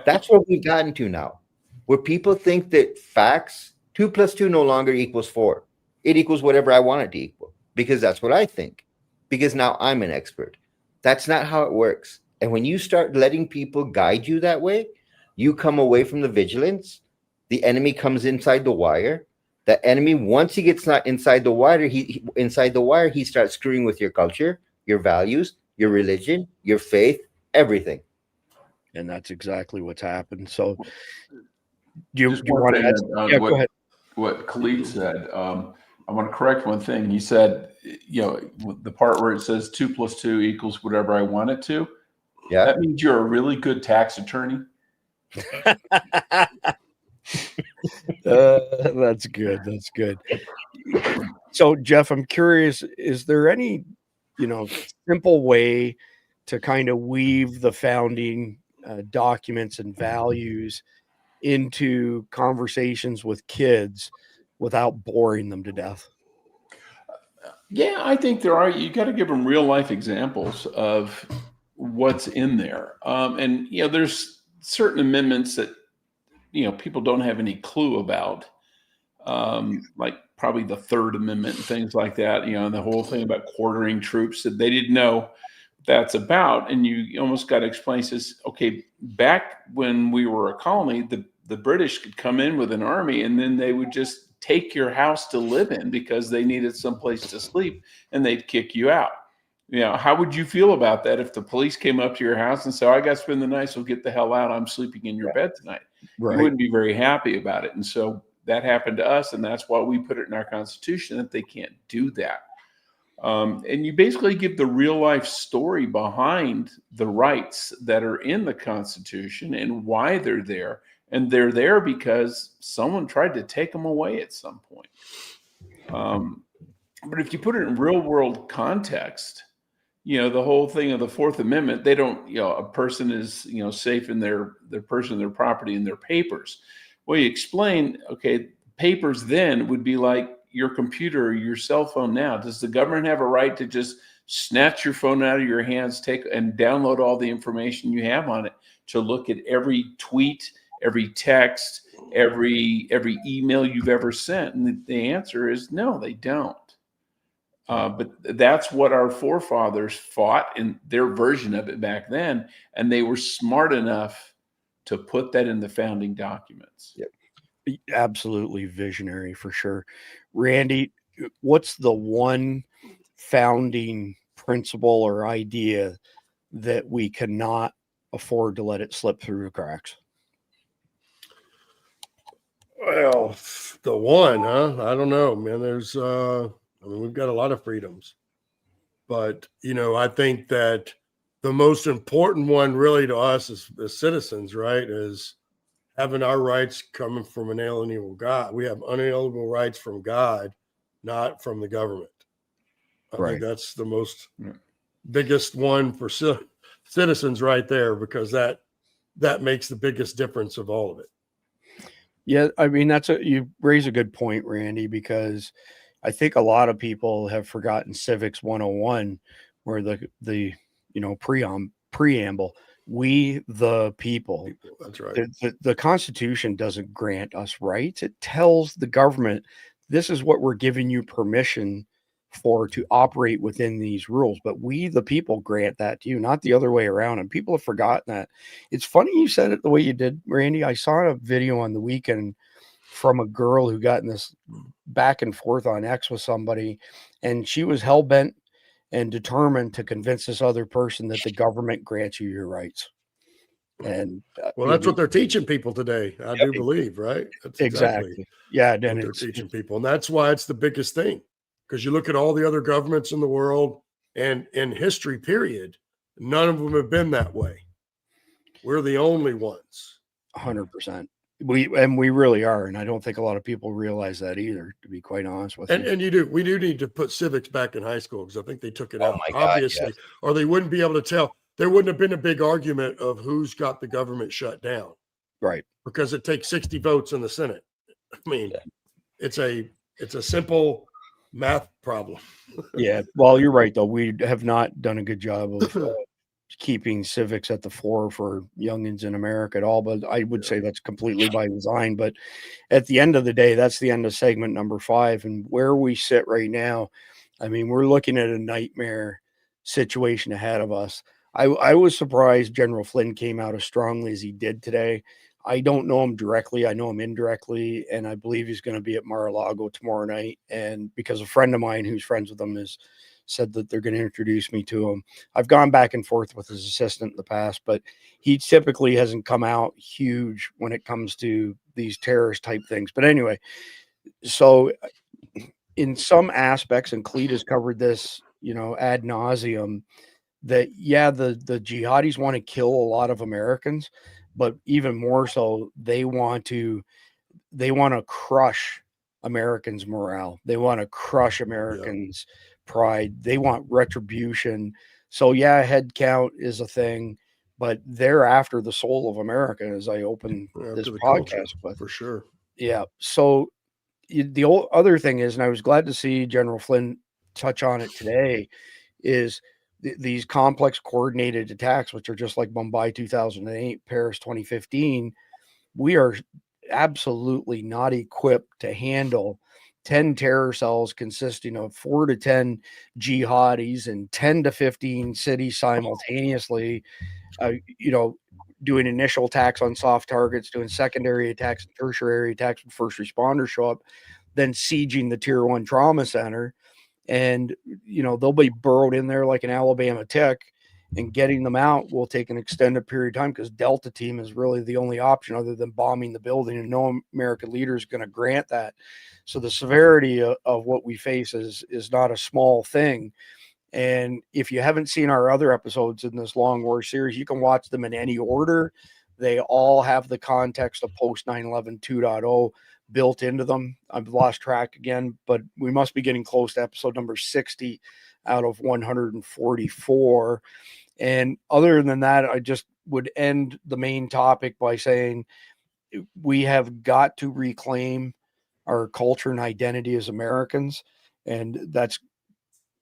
That's what we've gotten to now, where people think that facts, 2 + 2 no longer equals 4. It equals whatever I want it to equal, because that's what I think, because now I'm an expert. That's not how it works. And when you start letting people guide you that way, you come away from the vigilance. The enemy comes inside the wire. The enemy, once he gets not inside the wire, he starts screwing with your culture, your values, your religion, your faith, everything. And that's exactly what's happened. So do you want to add? Yeah, go ahead. What Khalid said, I want to correct one thing. He said, the part where it says 2 + 2 equals whatever I want it to. Yeah. That means you're a really good tax attorney. That's good. That's good. So, Jeff, I'm curious, is there any, simple way to kind of weave the founding documents and values into conversations with kids without boring them to death? Yeah, I think there are. You got to give them real life examples of what's in there. And, there's certain amendments that, people don't have any clue about, like probably the Third Amendment and things like that, and the whole thing about quartering troops that they didn't know what that's about. And you almost got to explain, says, okay, back when we were a colony, the British could come in with an army and then they would just take your house to live in because they needed someplace to sleep, and they'd kick you out. How would you feel about that if the police came up to your house and said, I got to spend the night, so get the hell out. I'm sleeping in your bed tonight. Right. You wouldn't be very happy about it. And so that happened to us, and that's why we put it in our Constitution that they can't do that. And you basically give the real life story behind the rights that are in the Constitution and why they're there. And they're there because someone tried to take them away at some point. But if you put it in real world context, the whole thing of the Fourth Amendment, they don't, a person is, safe in their person, their property, and their papers. Well, you explain, okay, papers then would be like your computer or your cell phone now. Does the government have a right to just snatch your phone out of your hands, take and download all the information you have on it to look at every tweet, every text, every email you've ever sent? And the answer is no, they don't. But that's what our forefathers fought in their version of it back then. And they were smart enough to put that in the founding documents. Yep. Absolutely visionary for sure. Randy, what's the one founding principle or idea that we cannot afford to let it slip through the cracks? Well, the one, huh? I don't know, man. There's, we've got a lot of freedoms, but, I think that the most important one really to us as citizens, right, is having our rights coming from an inalienable God. We have unalienable rights from God, not from the government. I think that's the most biggest one for citizens right there, because that makes the biggest difference of all of it. Yeah, I mean, you raise a good point, Randy, because I think a lot of people have forgotten Civics 101, where the preamble, we the people. That's right. The Constitution doesn't grant us rights. It tells the government, this is what we're giving you permission for to operate within these rules. But we, the people, grant that to you, not the other way around. And people have forgotten that. It's funny you said it the way you did, Randy. I saw a video on the weekend from a girl who got in this back and forth on X with somebody, and she was hell-bent and determined to convince this other person that the government grants you your rights. And that's what they're teaching people today. I do believe, right? That's exactly. Yeah, then they're teaching people, and that's why it's the biggest thing. Because you look at all the other governments in the world and in history, period, none of them have been that way. We're the only ones. 100%. We really are, and I don't think a lot of people realize that either, to be quite honest with you. And we do need to put civics back in high school, because I think they took it out, my God, obviously, yes. or they wouldn't be able to tell. There wouldn't have been a big argument of who's got the government shut down, Right? because it takes 60 votes in the Senate. I mean, it's a simple math problem. Yeah. Well, you're right, though. We have not done a good job of keeping civics at the fore for youngins in America at all, but I would say that's completely by design. But at the end of the day, that's the end of segment number 5. And where we sit right now, I mean, we're looking at a nightmare situation ahead of us. I was surprised General Flynn came out as strongly as he did today. I don't know him directly. I know him indirectly, and I believe he's going to be at Mar-a-Lago tomorrow night. And because a friend of mine who's friends with him has said that they're going to introduce me to him. I've gone back and forth with his assistant in the past, but he typically hasn't come out huge when it comes to these terrorist type things. But anyway, so in some aspects, and Cleet has covered this, ad nauseum, that, the jihadis want to kill a lot of Americans, but even more so, they want to crush Americans' morale. They want to crush Americans' pride. They want retribution. So head count is a thing, but they're after the soul of America, as I open this podcast with. For sure. Yeah. So the other thing is, and I was glad to see General Flynn touch on it today, is these complex coordinated attacks, which are just like Mumbai 2008, Paris 2015. We are absolutely not equipped to handle 10 terror cells consisting of 4 to 10 jihadis in 10 to 15 cities simultaneously, doing initial attacks on soft targets, doing secondary attacks and tertiary attacks when first responders show up, then sieging the tier 1 trauma center. And, they'll be burrowed in there like an Alabama tick, and getting them out will take an extended period of time, because Delta Team is really the only option other than bombing the building, and no American leader is going to grant that. So the severity of what we face is not a small thing. And if you haven't seen our other episodes in this Long War series, you can watch them in any order. They all have the context of post 9/11 2.0 built into them. I've lost track again, but we must be getting close to episode number 60 out of 144. And other than that, I just would end the main topic by saying we have got to reclaim our culture and identity as Americans. And that's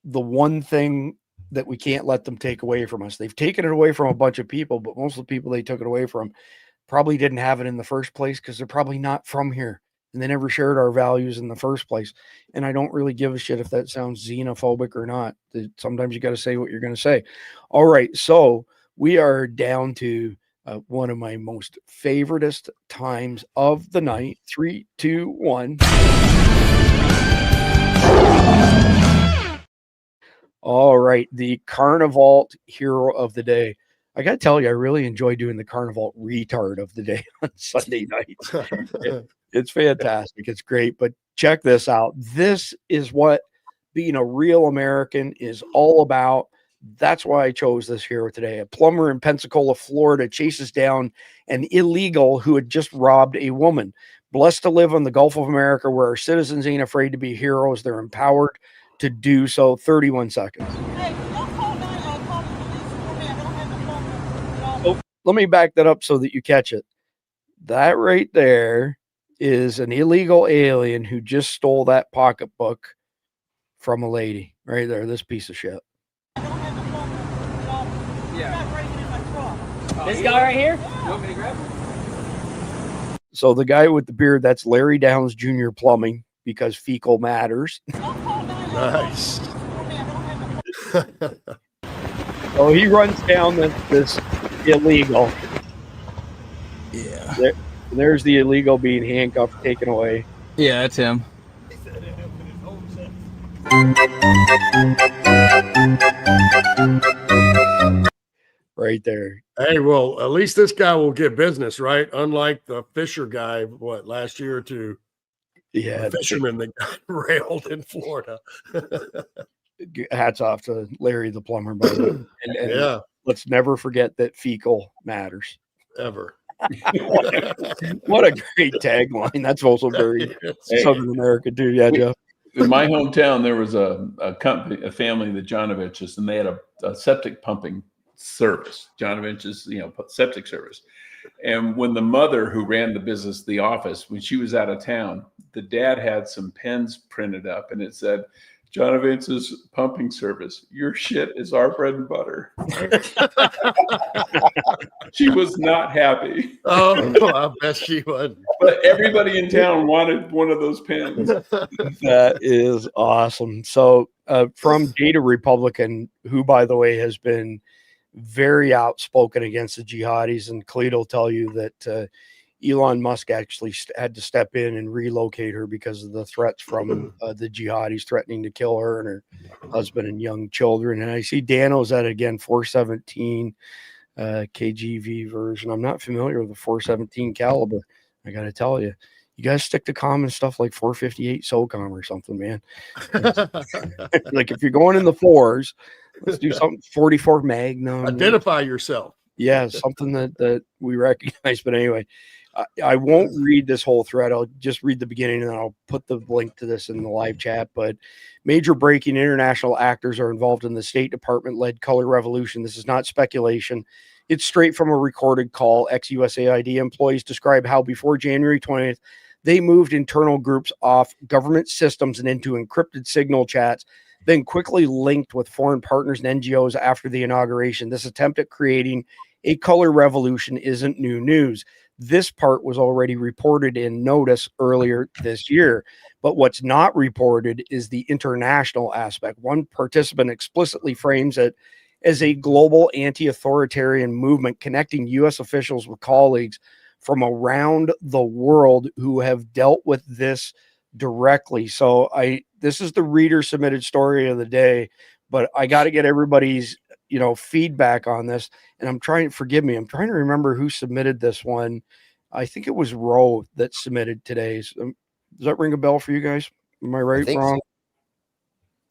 the one thing that we can't let them take away from us. They've taken it away from a bunch of people, but most of the people they took it away from probably didn't have it in the first place, because they're probably not from here, and they never shared our values in the first place. And I don't really give a shit if that sounds xenophobic or not. Sometimes you got to say what you're going to say. All right. So we are down to one of my most favoritist times of the night. 3, 2, 1. All right. The Carnival hero of the day. I got to tell you, I really enjoy doing the Carnival retard of the day on Sunday nights. It's fantastic. It's great. But check this out. This is what being a real American is all about. That's why I chose this hero today. A plumber in Pensacola, Florida, chases down an illegal who had just robbed a woman. Blessed to live on the Gulf of America, where our citizens ain't afraid to be heroes. They're empowered to do so. 31 seconds. So let me back that up so that you catch it. That right there is an illegal alien who just stole that pocketbook from a lady right there. This piece of shit. This guy right here? You want me to grab him? So the guy with the beard, that's Larry Downs Jr. Plumbing, because fecal matters. Nice. So he runs down this illegal. Yeah. There's the illegal being handcuffed, taken away. Yeah, that's him. Right there. Hey, well, at least this guy will get business, right? Unlike the Fisher guy, last year or two? Yeah. The fisherman that got railed in Florida. Hats off to Larry the plumber, by the way. And yeah. Let's never forget that fecal matters. ever. What a great tagline. That's also very Southern America too. Yeah, Jeff. In my hometown, there was a company, a family, the Johnoviches, and they had a septic pumping service. Johnoviches, septic service. And when the mother who ran the business, the office, when she was out of town, the dad had some pens printed up, and it said, "Johnovich's pumping service. Your shit is our bread and butter." She was not happy. Oh, I bet she wasn't. But everybody in town wanted one of those pens. That is awesome. So from Data Republican, who, by the way, has been very outspoken against the jihadis, and Khalid will tell you that Elon Musk actually had to step in and relocate her because of the threats from the jihadis threatening to kill her and her husband and young children. And I see Dano's at, again, 417 KGV version. I'm not familiar with the 417 caliber. I got to tell you, you guys stick to common stuff like 458 SOCOM or something, man. Like if you're going in the fours, let's do something 44 Magnum. Identify yourself. Yeah, something that we recognize. But anyway, I won't read this whole thread. I'll just read the beginning, and then I'll put the link to this in the live chat. But major breaking international actors are involved in the State Department-led color revolution. This is not speculation. It's straight from a recorded call. Ex-USAID employees describe how before January 20th, they moved internal groups off government systems and into encrypted signal chats, then quickly linked with foreign partners and NGOs after the inauguration. This attempt at creating a color revolution isn't new news. This part was already reported in Notice earlier this year. But what's not reported is the international aspect. One participant explicitly frames it as a global anti-authoritarian movement connecting U.S. officials with colleagues from around the world who have dealt with this directly. So this is the reader submitted story of the day, but I got to get everybody's feedback on this. And I'm trying to remember who submitted this one. I think it was Roe that submitted today's. Does that ring a bell for you guys? Am I right? Wrong?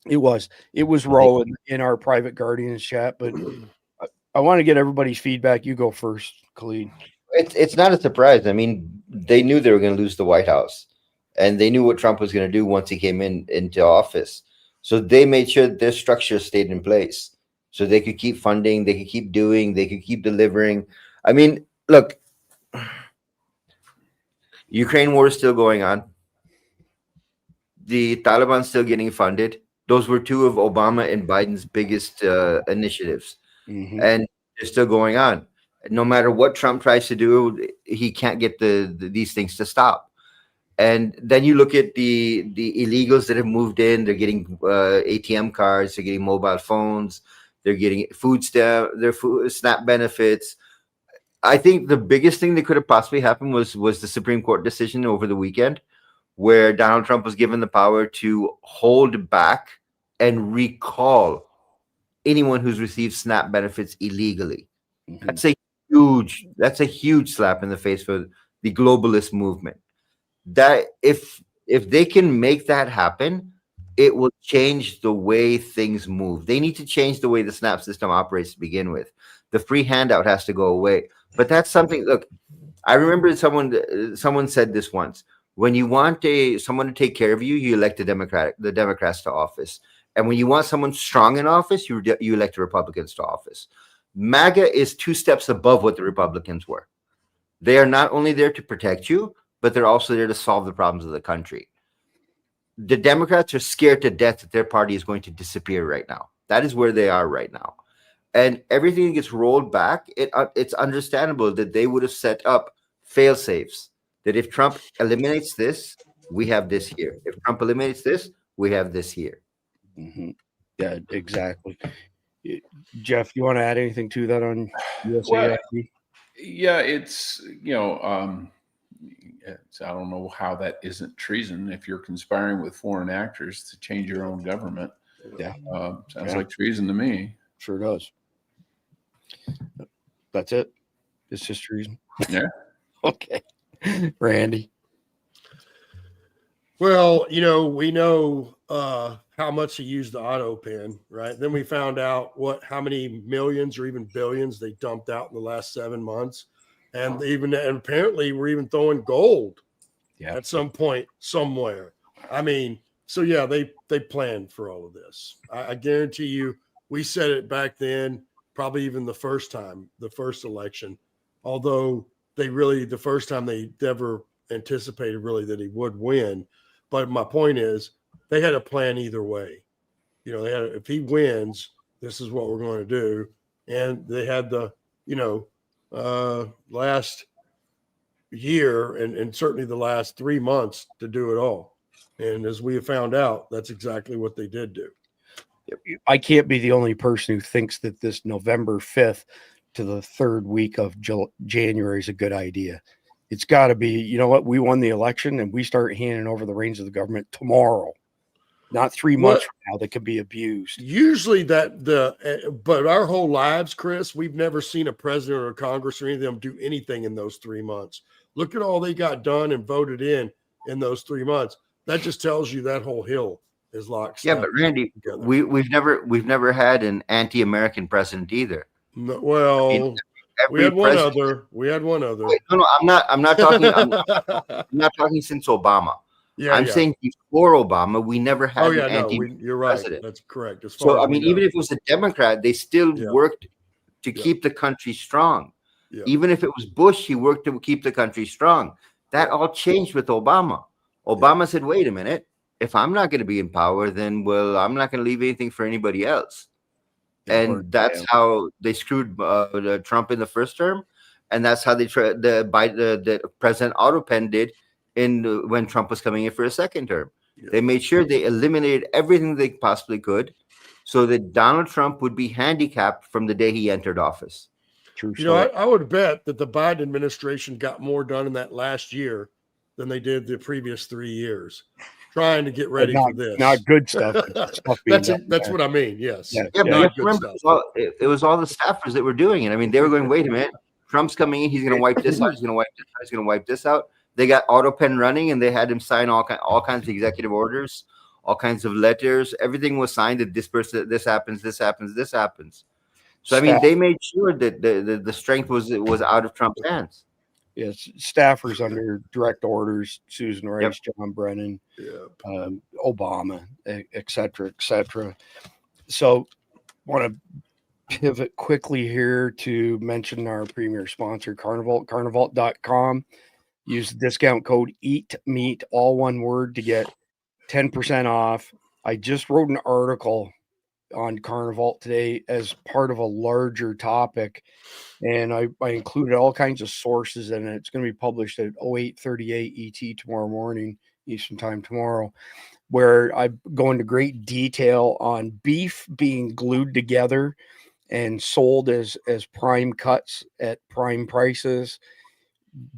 So. It was Roe in our private Guardians chat, but I want to get everybody's feedback. You go first, Khalid. It's not a surprise. I mean, they knew they were going to lose the White House, and they knew what Trump was going to do once he came into office. So they made sure that their structure stayed in place, so they could keep funding, they could keep doing, they could keep delivering. I mean, look, Ukraine war is still going on. The Taliban's still getting funded. Those were two of Obama and Biden's biggest initiatives, and they're still going on. No matter what Trump tries to do, he can't get these things to stop. And then you look at the illegals that have moved in. They're getting ATM cards. They're getting mobile phones. They're getting SNAP benefits. I think the biggest thing that could have possibly happened was the Supreme Court decision over the weekend, where Donald Trump was given the power to hold back and recall anyone who's received SNAP benefits illegally. That's a huge slap in the face for the globalist movement. That if they can make that happen, it will change the way things move. They need to change the way the SNAP system operates to begin with. The free handout has to go away. But that's something. Look, I remember someone said this once. When you want someone to take care of you, you elect the Democrats to office. And when you want someone strong in office, you elect the Republicans to office. MAGA is 2 steps above what the Republicans were. They are not only there to protect you, but they're also there to solve the problems of the country. The Democrats are scared to death that their party is going to disappear right now. That is where they are right now. And everything gets rolled back. It's understandable that they would have set up fail safes. That if Trump eliminates this, we have this here. If Trump eliminates this, we have this here. Yeah, exactly. Jeff, you want to add anything to that on USAID? Well, yeah, it's I don't know how that isn't treason if you're conspiring with foreign actors to change your own government. Yeah, sounds like treason to me. Sure does. That's it. It's just treason. Yeah. Okay, Randy. Well, we know how much he used the auto pen, right? Then we found out how many millions or even billions they dumped out in the last 7 months. and apparently we're even throwing gold at some point somewhere. I mean, so yeah, they planned for all of this. I guarantee you, we said it back then, probably even the first election, although the first time they never anticipated really that he would win. But my point is, they had a plan either way. You know, if he wins, this is what we're going to do. And they had the, last year and certainly the last 3 months to do it all. And as we have found out, that's exactly what they did do. I can't be the only person who thinks that this November 5th to the third week of January is a good idea. It's got to be, you know what? We won the election and we start handing over the reins of the government tomorrow, not 3 months from now that could be abused. Usually but our whole lives, Chris, we've never seen a president or Congress or any of them do anything in those 3 months. Look at all they got done and voted in those 3 months. That just tells you that whole hill is locked. Yeah, but Randy, we've never had an anti-American president either. No, well, I mean, we had one other. Wait, no, I'm not talking. I'm not talking since Obama. Yeah, I'm saying before Obama, we never had an anti-president. You're right. That's correct. So I mean, even if it was a Democrat, they still worked to keep the country strong. Yeah. Even if it was Bush, he worked to keep the country strong. That all changed with Obama. Obama said, "Wait a minute. If I'm not going to be in power, then I'm not going to leave anything for anybody else." And that's how they screwed Trump in the first term, and that's how the President Autopen did when Trump was coming in for a second term. Yeah. They made sure they eliminated everything they possibly could, so that Donald Trump would be handicapped from the day he entered office. True. I would bet that the Biden administration got more done in that last year than they did the previous 3 years. Trying to get ready for this. Not good stuff. That's what I mean. Yes. Yeah, but remember, it was all the staffers that were doing it. I mean, they were going, wait a minute, Trump's coming in. He's going to wipe this out. He's going to wipe this out. He's going to wipe this out. They got AutoPen running, and they had him sign all kinds of executive orders, all kinds of letters. Everything was signed that this happens, this happens, this happens. So, I mean, they made sure that the strength was out of Trump's hands. Yes, staffers under direct orders, Susan Rice, John Brennan, Obama, et cetera, et cetera. So want to pivot quickly here to mention our premier sponsor, Carnival, carnival.com. Use the discount code EATMEAT, all one word, to get 10% off. I just wrote an article on Carnival today as part of a larger topic, and I included all kinds of sources in it. It's going to be published at 08:38 ET tomorrow morning, Eastern time tomorrow, where I go into great detail on beef being glued together and sold as prime cuts at prime prices,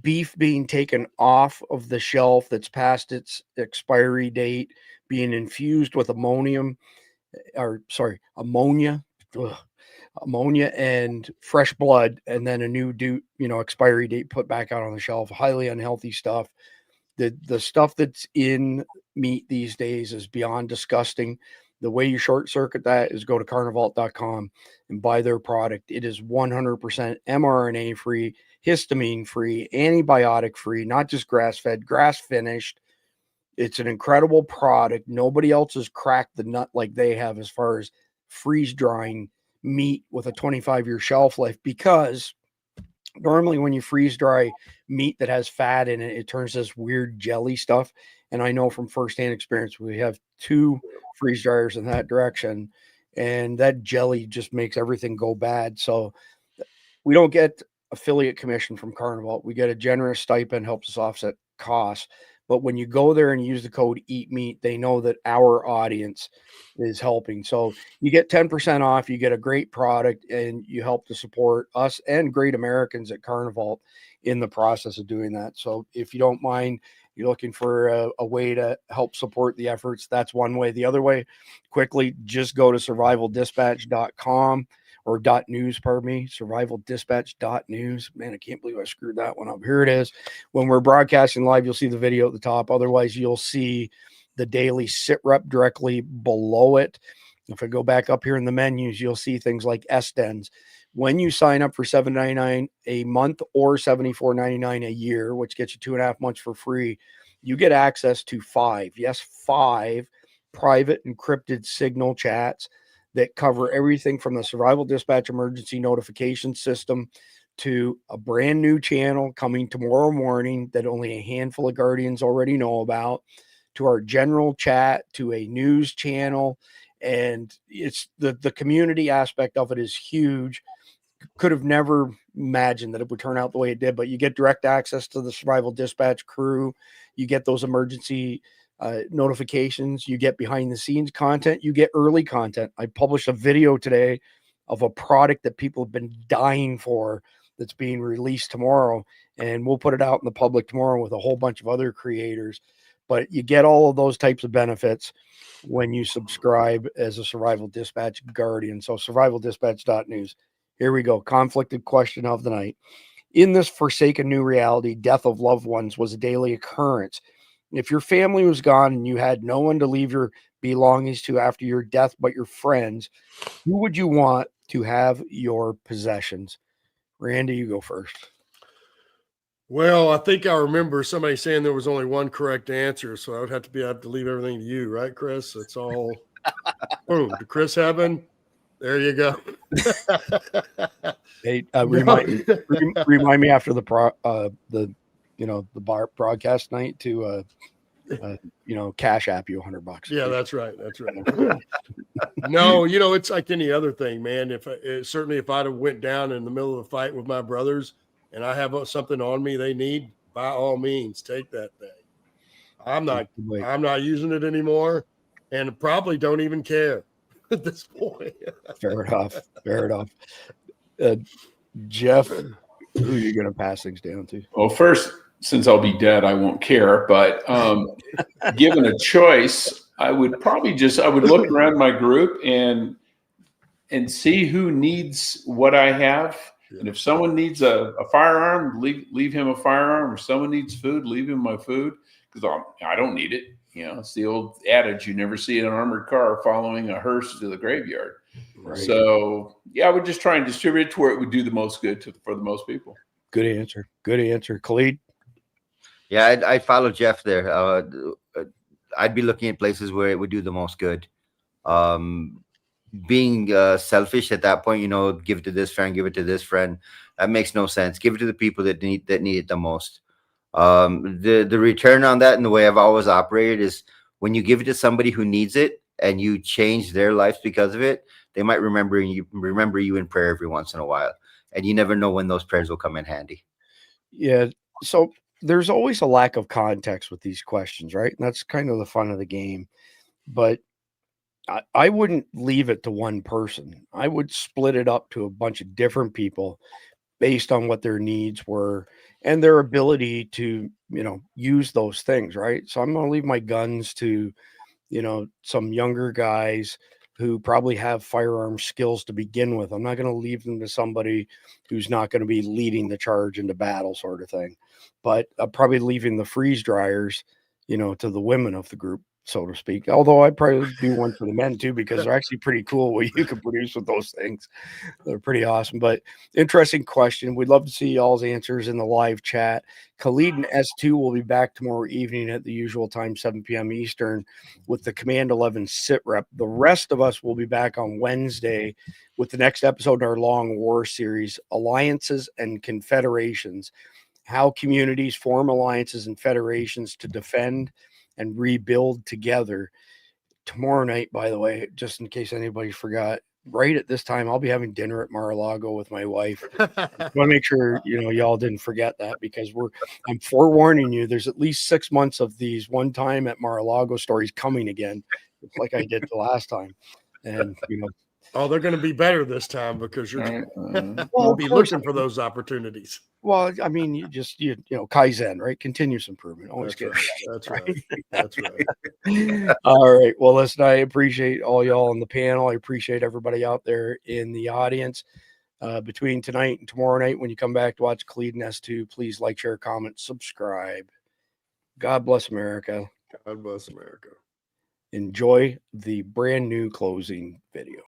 beef being taken off of the shelf that's past its expiry date, being infused with ammonia and fresh blood, and then a new expiry date put back out on the shelf. Highly unhealthy stuff. The stuff that's in meat these days is beyond disgusting. The way you short circuit that is go to carnival.com and buy their product. It is 100% mRNA free, histamine free, antibiotic free, not just grass fed, grass finished. It's an incredible product. Nobody else has cracked the nut like they have as far as freeze drying meat with a 25-year shelf life, because normally when you freeze dry meat that has fat in it, it turns this weird jelly stuff. And I know from firsthand experience, we have 2 freeze dryers in that direction, and that jelly just makes everything go bad. So we don't get affiliate commission from Carnival. We get a generous stipend, helps us offset costs. But when you go there and use the code EATMEAT, they know that our audience is helping. So you get 10% off, you get a great product, and you help to support us and great Americans at Carnival in the process of doing that. So if you don't mind, you're looking for a way to help support the efforts, that's one way. The other way, quickly, just go to survivaldispatch.com or .news, pardon me, survivaldispatch.news. Man, I can't believe I screwed that one up. Here it is. When we're broadcasting live, you'll see the video at the top. Otherwise, you'll see the daily sit rep directly below it. If I go back up here in the menus, you'll see things like Estens. When you sign up for $7.99 a month or $74.99 a year, which gets you 2.5 months for free, you get access to 5 private encrypted signal chats that cover everything from the survival dispatch emergency notification system to a brand new channel coming tomorrow morning that only a handful of Guardians already know about, to our general chat, to a news channel. And it's the community aspect of it is huge. Could have never imagined that it would turn out the way it did, but you get direct access to the survival dispatch crew. You get those emergency notifications. You get behind the scenes content. You get early content. I published a video today of a product that people have been dying for that's being released tomorrow, and we'll put it out in the public tomorrow with a whole bunch of other creators. But you get all of those types of benefits when you subscribe as a Survival Dispatch Guardian. So survivaldispatch.news. Here we go. Conflicted question of the night. In this forsaken new reality, death of loved ones was a daily occurrence. If your family was gone and you had no one to leave your belongings to after your death but your friends, who would you want to have your possessions? Randy, you go first. Well, I think I remember somebody saying there was only one correct answer, so I would have to leave everything to you, right, Chris? It's all boom to Chris Heaven. There you go. Hey, remind me after the bar broadcast night to cash app you $100. Yeah, that's right. That's right. No, it's like any other thing, man. If I'd have went down in the middle of a fight with my brothers and I have something on me they need, by all means, take that thing. I'm not using it anymore, and probably don't even care at this point. Fair enough. Jeff, who are you going to pass things down to? Well, first, since I'll be dead, I won't care. But given a choice, I would look around my group and see who needs what I have. Yeah. And if someone needs a firearm, leave him a firearm. Or someone needs food, leave him my food, because I don't need it. It's the old adage: you never see an armored car following a hearse to the graveyard. Right. So, I would just try and distribute it to where it would do the most good for the most people. Good answer. Khalid? Yeah, I'd follow Jeff there. I'd be looking at places where it would do the most good. Being selfish at that point, give it to this friend, give it to this friend. That makes no sense. Give it to the people that need it the most. The return on that, and the way I've always operated, is when you give it to somebody who needs it and you change their lives because of it, they might remember you in prayer every once in a while, and you never know when those prayers will come in handy. Yeah. So there's always a lack of context with these questions, right? And that's kind of the fun of the game. But I wouldn't leave it to one person. I would split it up to a bunch of different people based on what their needs were and their ability to, use those things, right? So I'm going to leave my guns to, some younger guys who probably have firearm skills to begin with. I'm not going to leave them to somebody who's not going to be leading the charge into battle, sort of thing. But I'm probably leaving the freeze dryers, to the women of the group, so to speak. Although I'd probably do one for the men too, because they're actually pretty cool what you can produce with those things. They're pretty awesome. But interesting question. We'd love to see y'all's answers in the live chat. Khalid and S2 will be back tomorrow evening at the usual time, 7 p.m. Eastern, with the Command 11 sit rep. The rest of us will be back on Wednesday with the next episode in our long war series, Alliances and Confederations, how communities form alliances and federations to defend and rebuild together. Tomorrow night, by the way, just in case anybody forgot, right at this time, I'll be having dinner at Mar-a-Lago with my wife. I want to make sure, y'all didn't forget that, because I'm forewarning you, there's at least 6 months of these one time at Mar-a-Lago stories coming again, like I did the last time. And, oh, they're going to be better this time, because we'll be looking for those opportunities. Well, I mean, you Kaizen, right? Continuous improvement. Always good. That's right. That's right. All right. Well, listen, I appreciate all y'all on the panel. I appreciate everybody out there in the audience. Between tonight and tomorrow night, when you come back to watch Khalid and S2, please like, share, comment, subscribe. God bless America. God bless America. Enjoy the brand new closing video.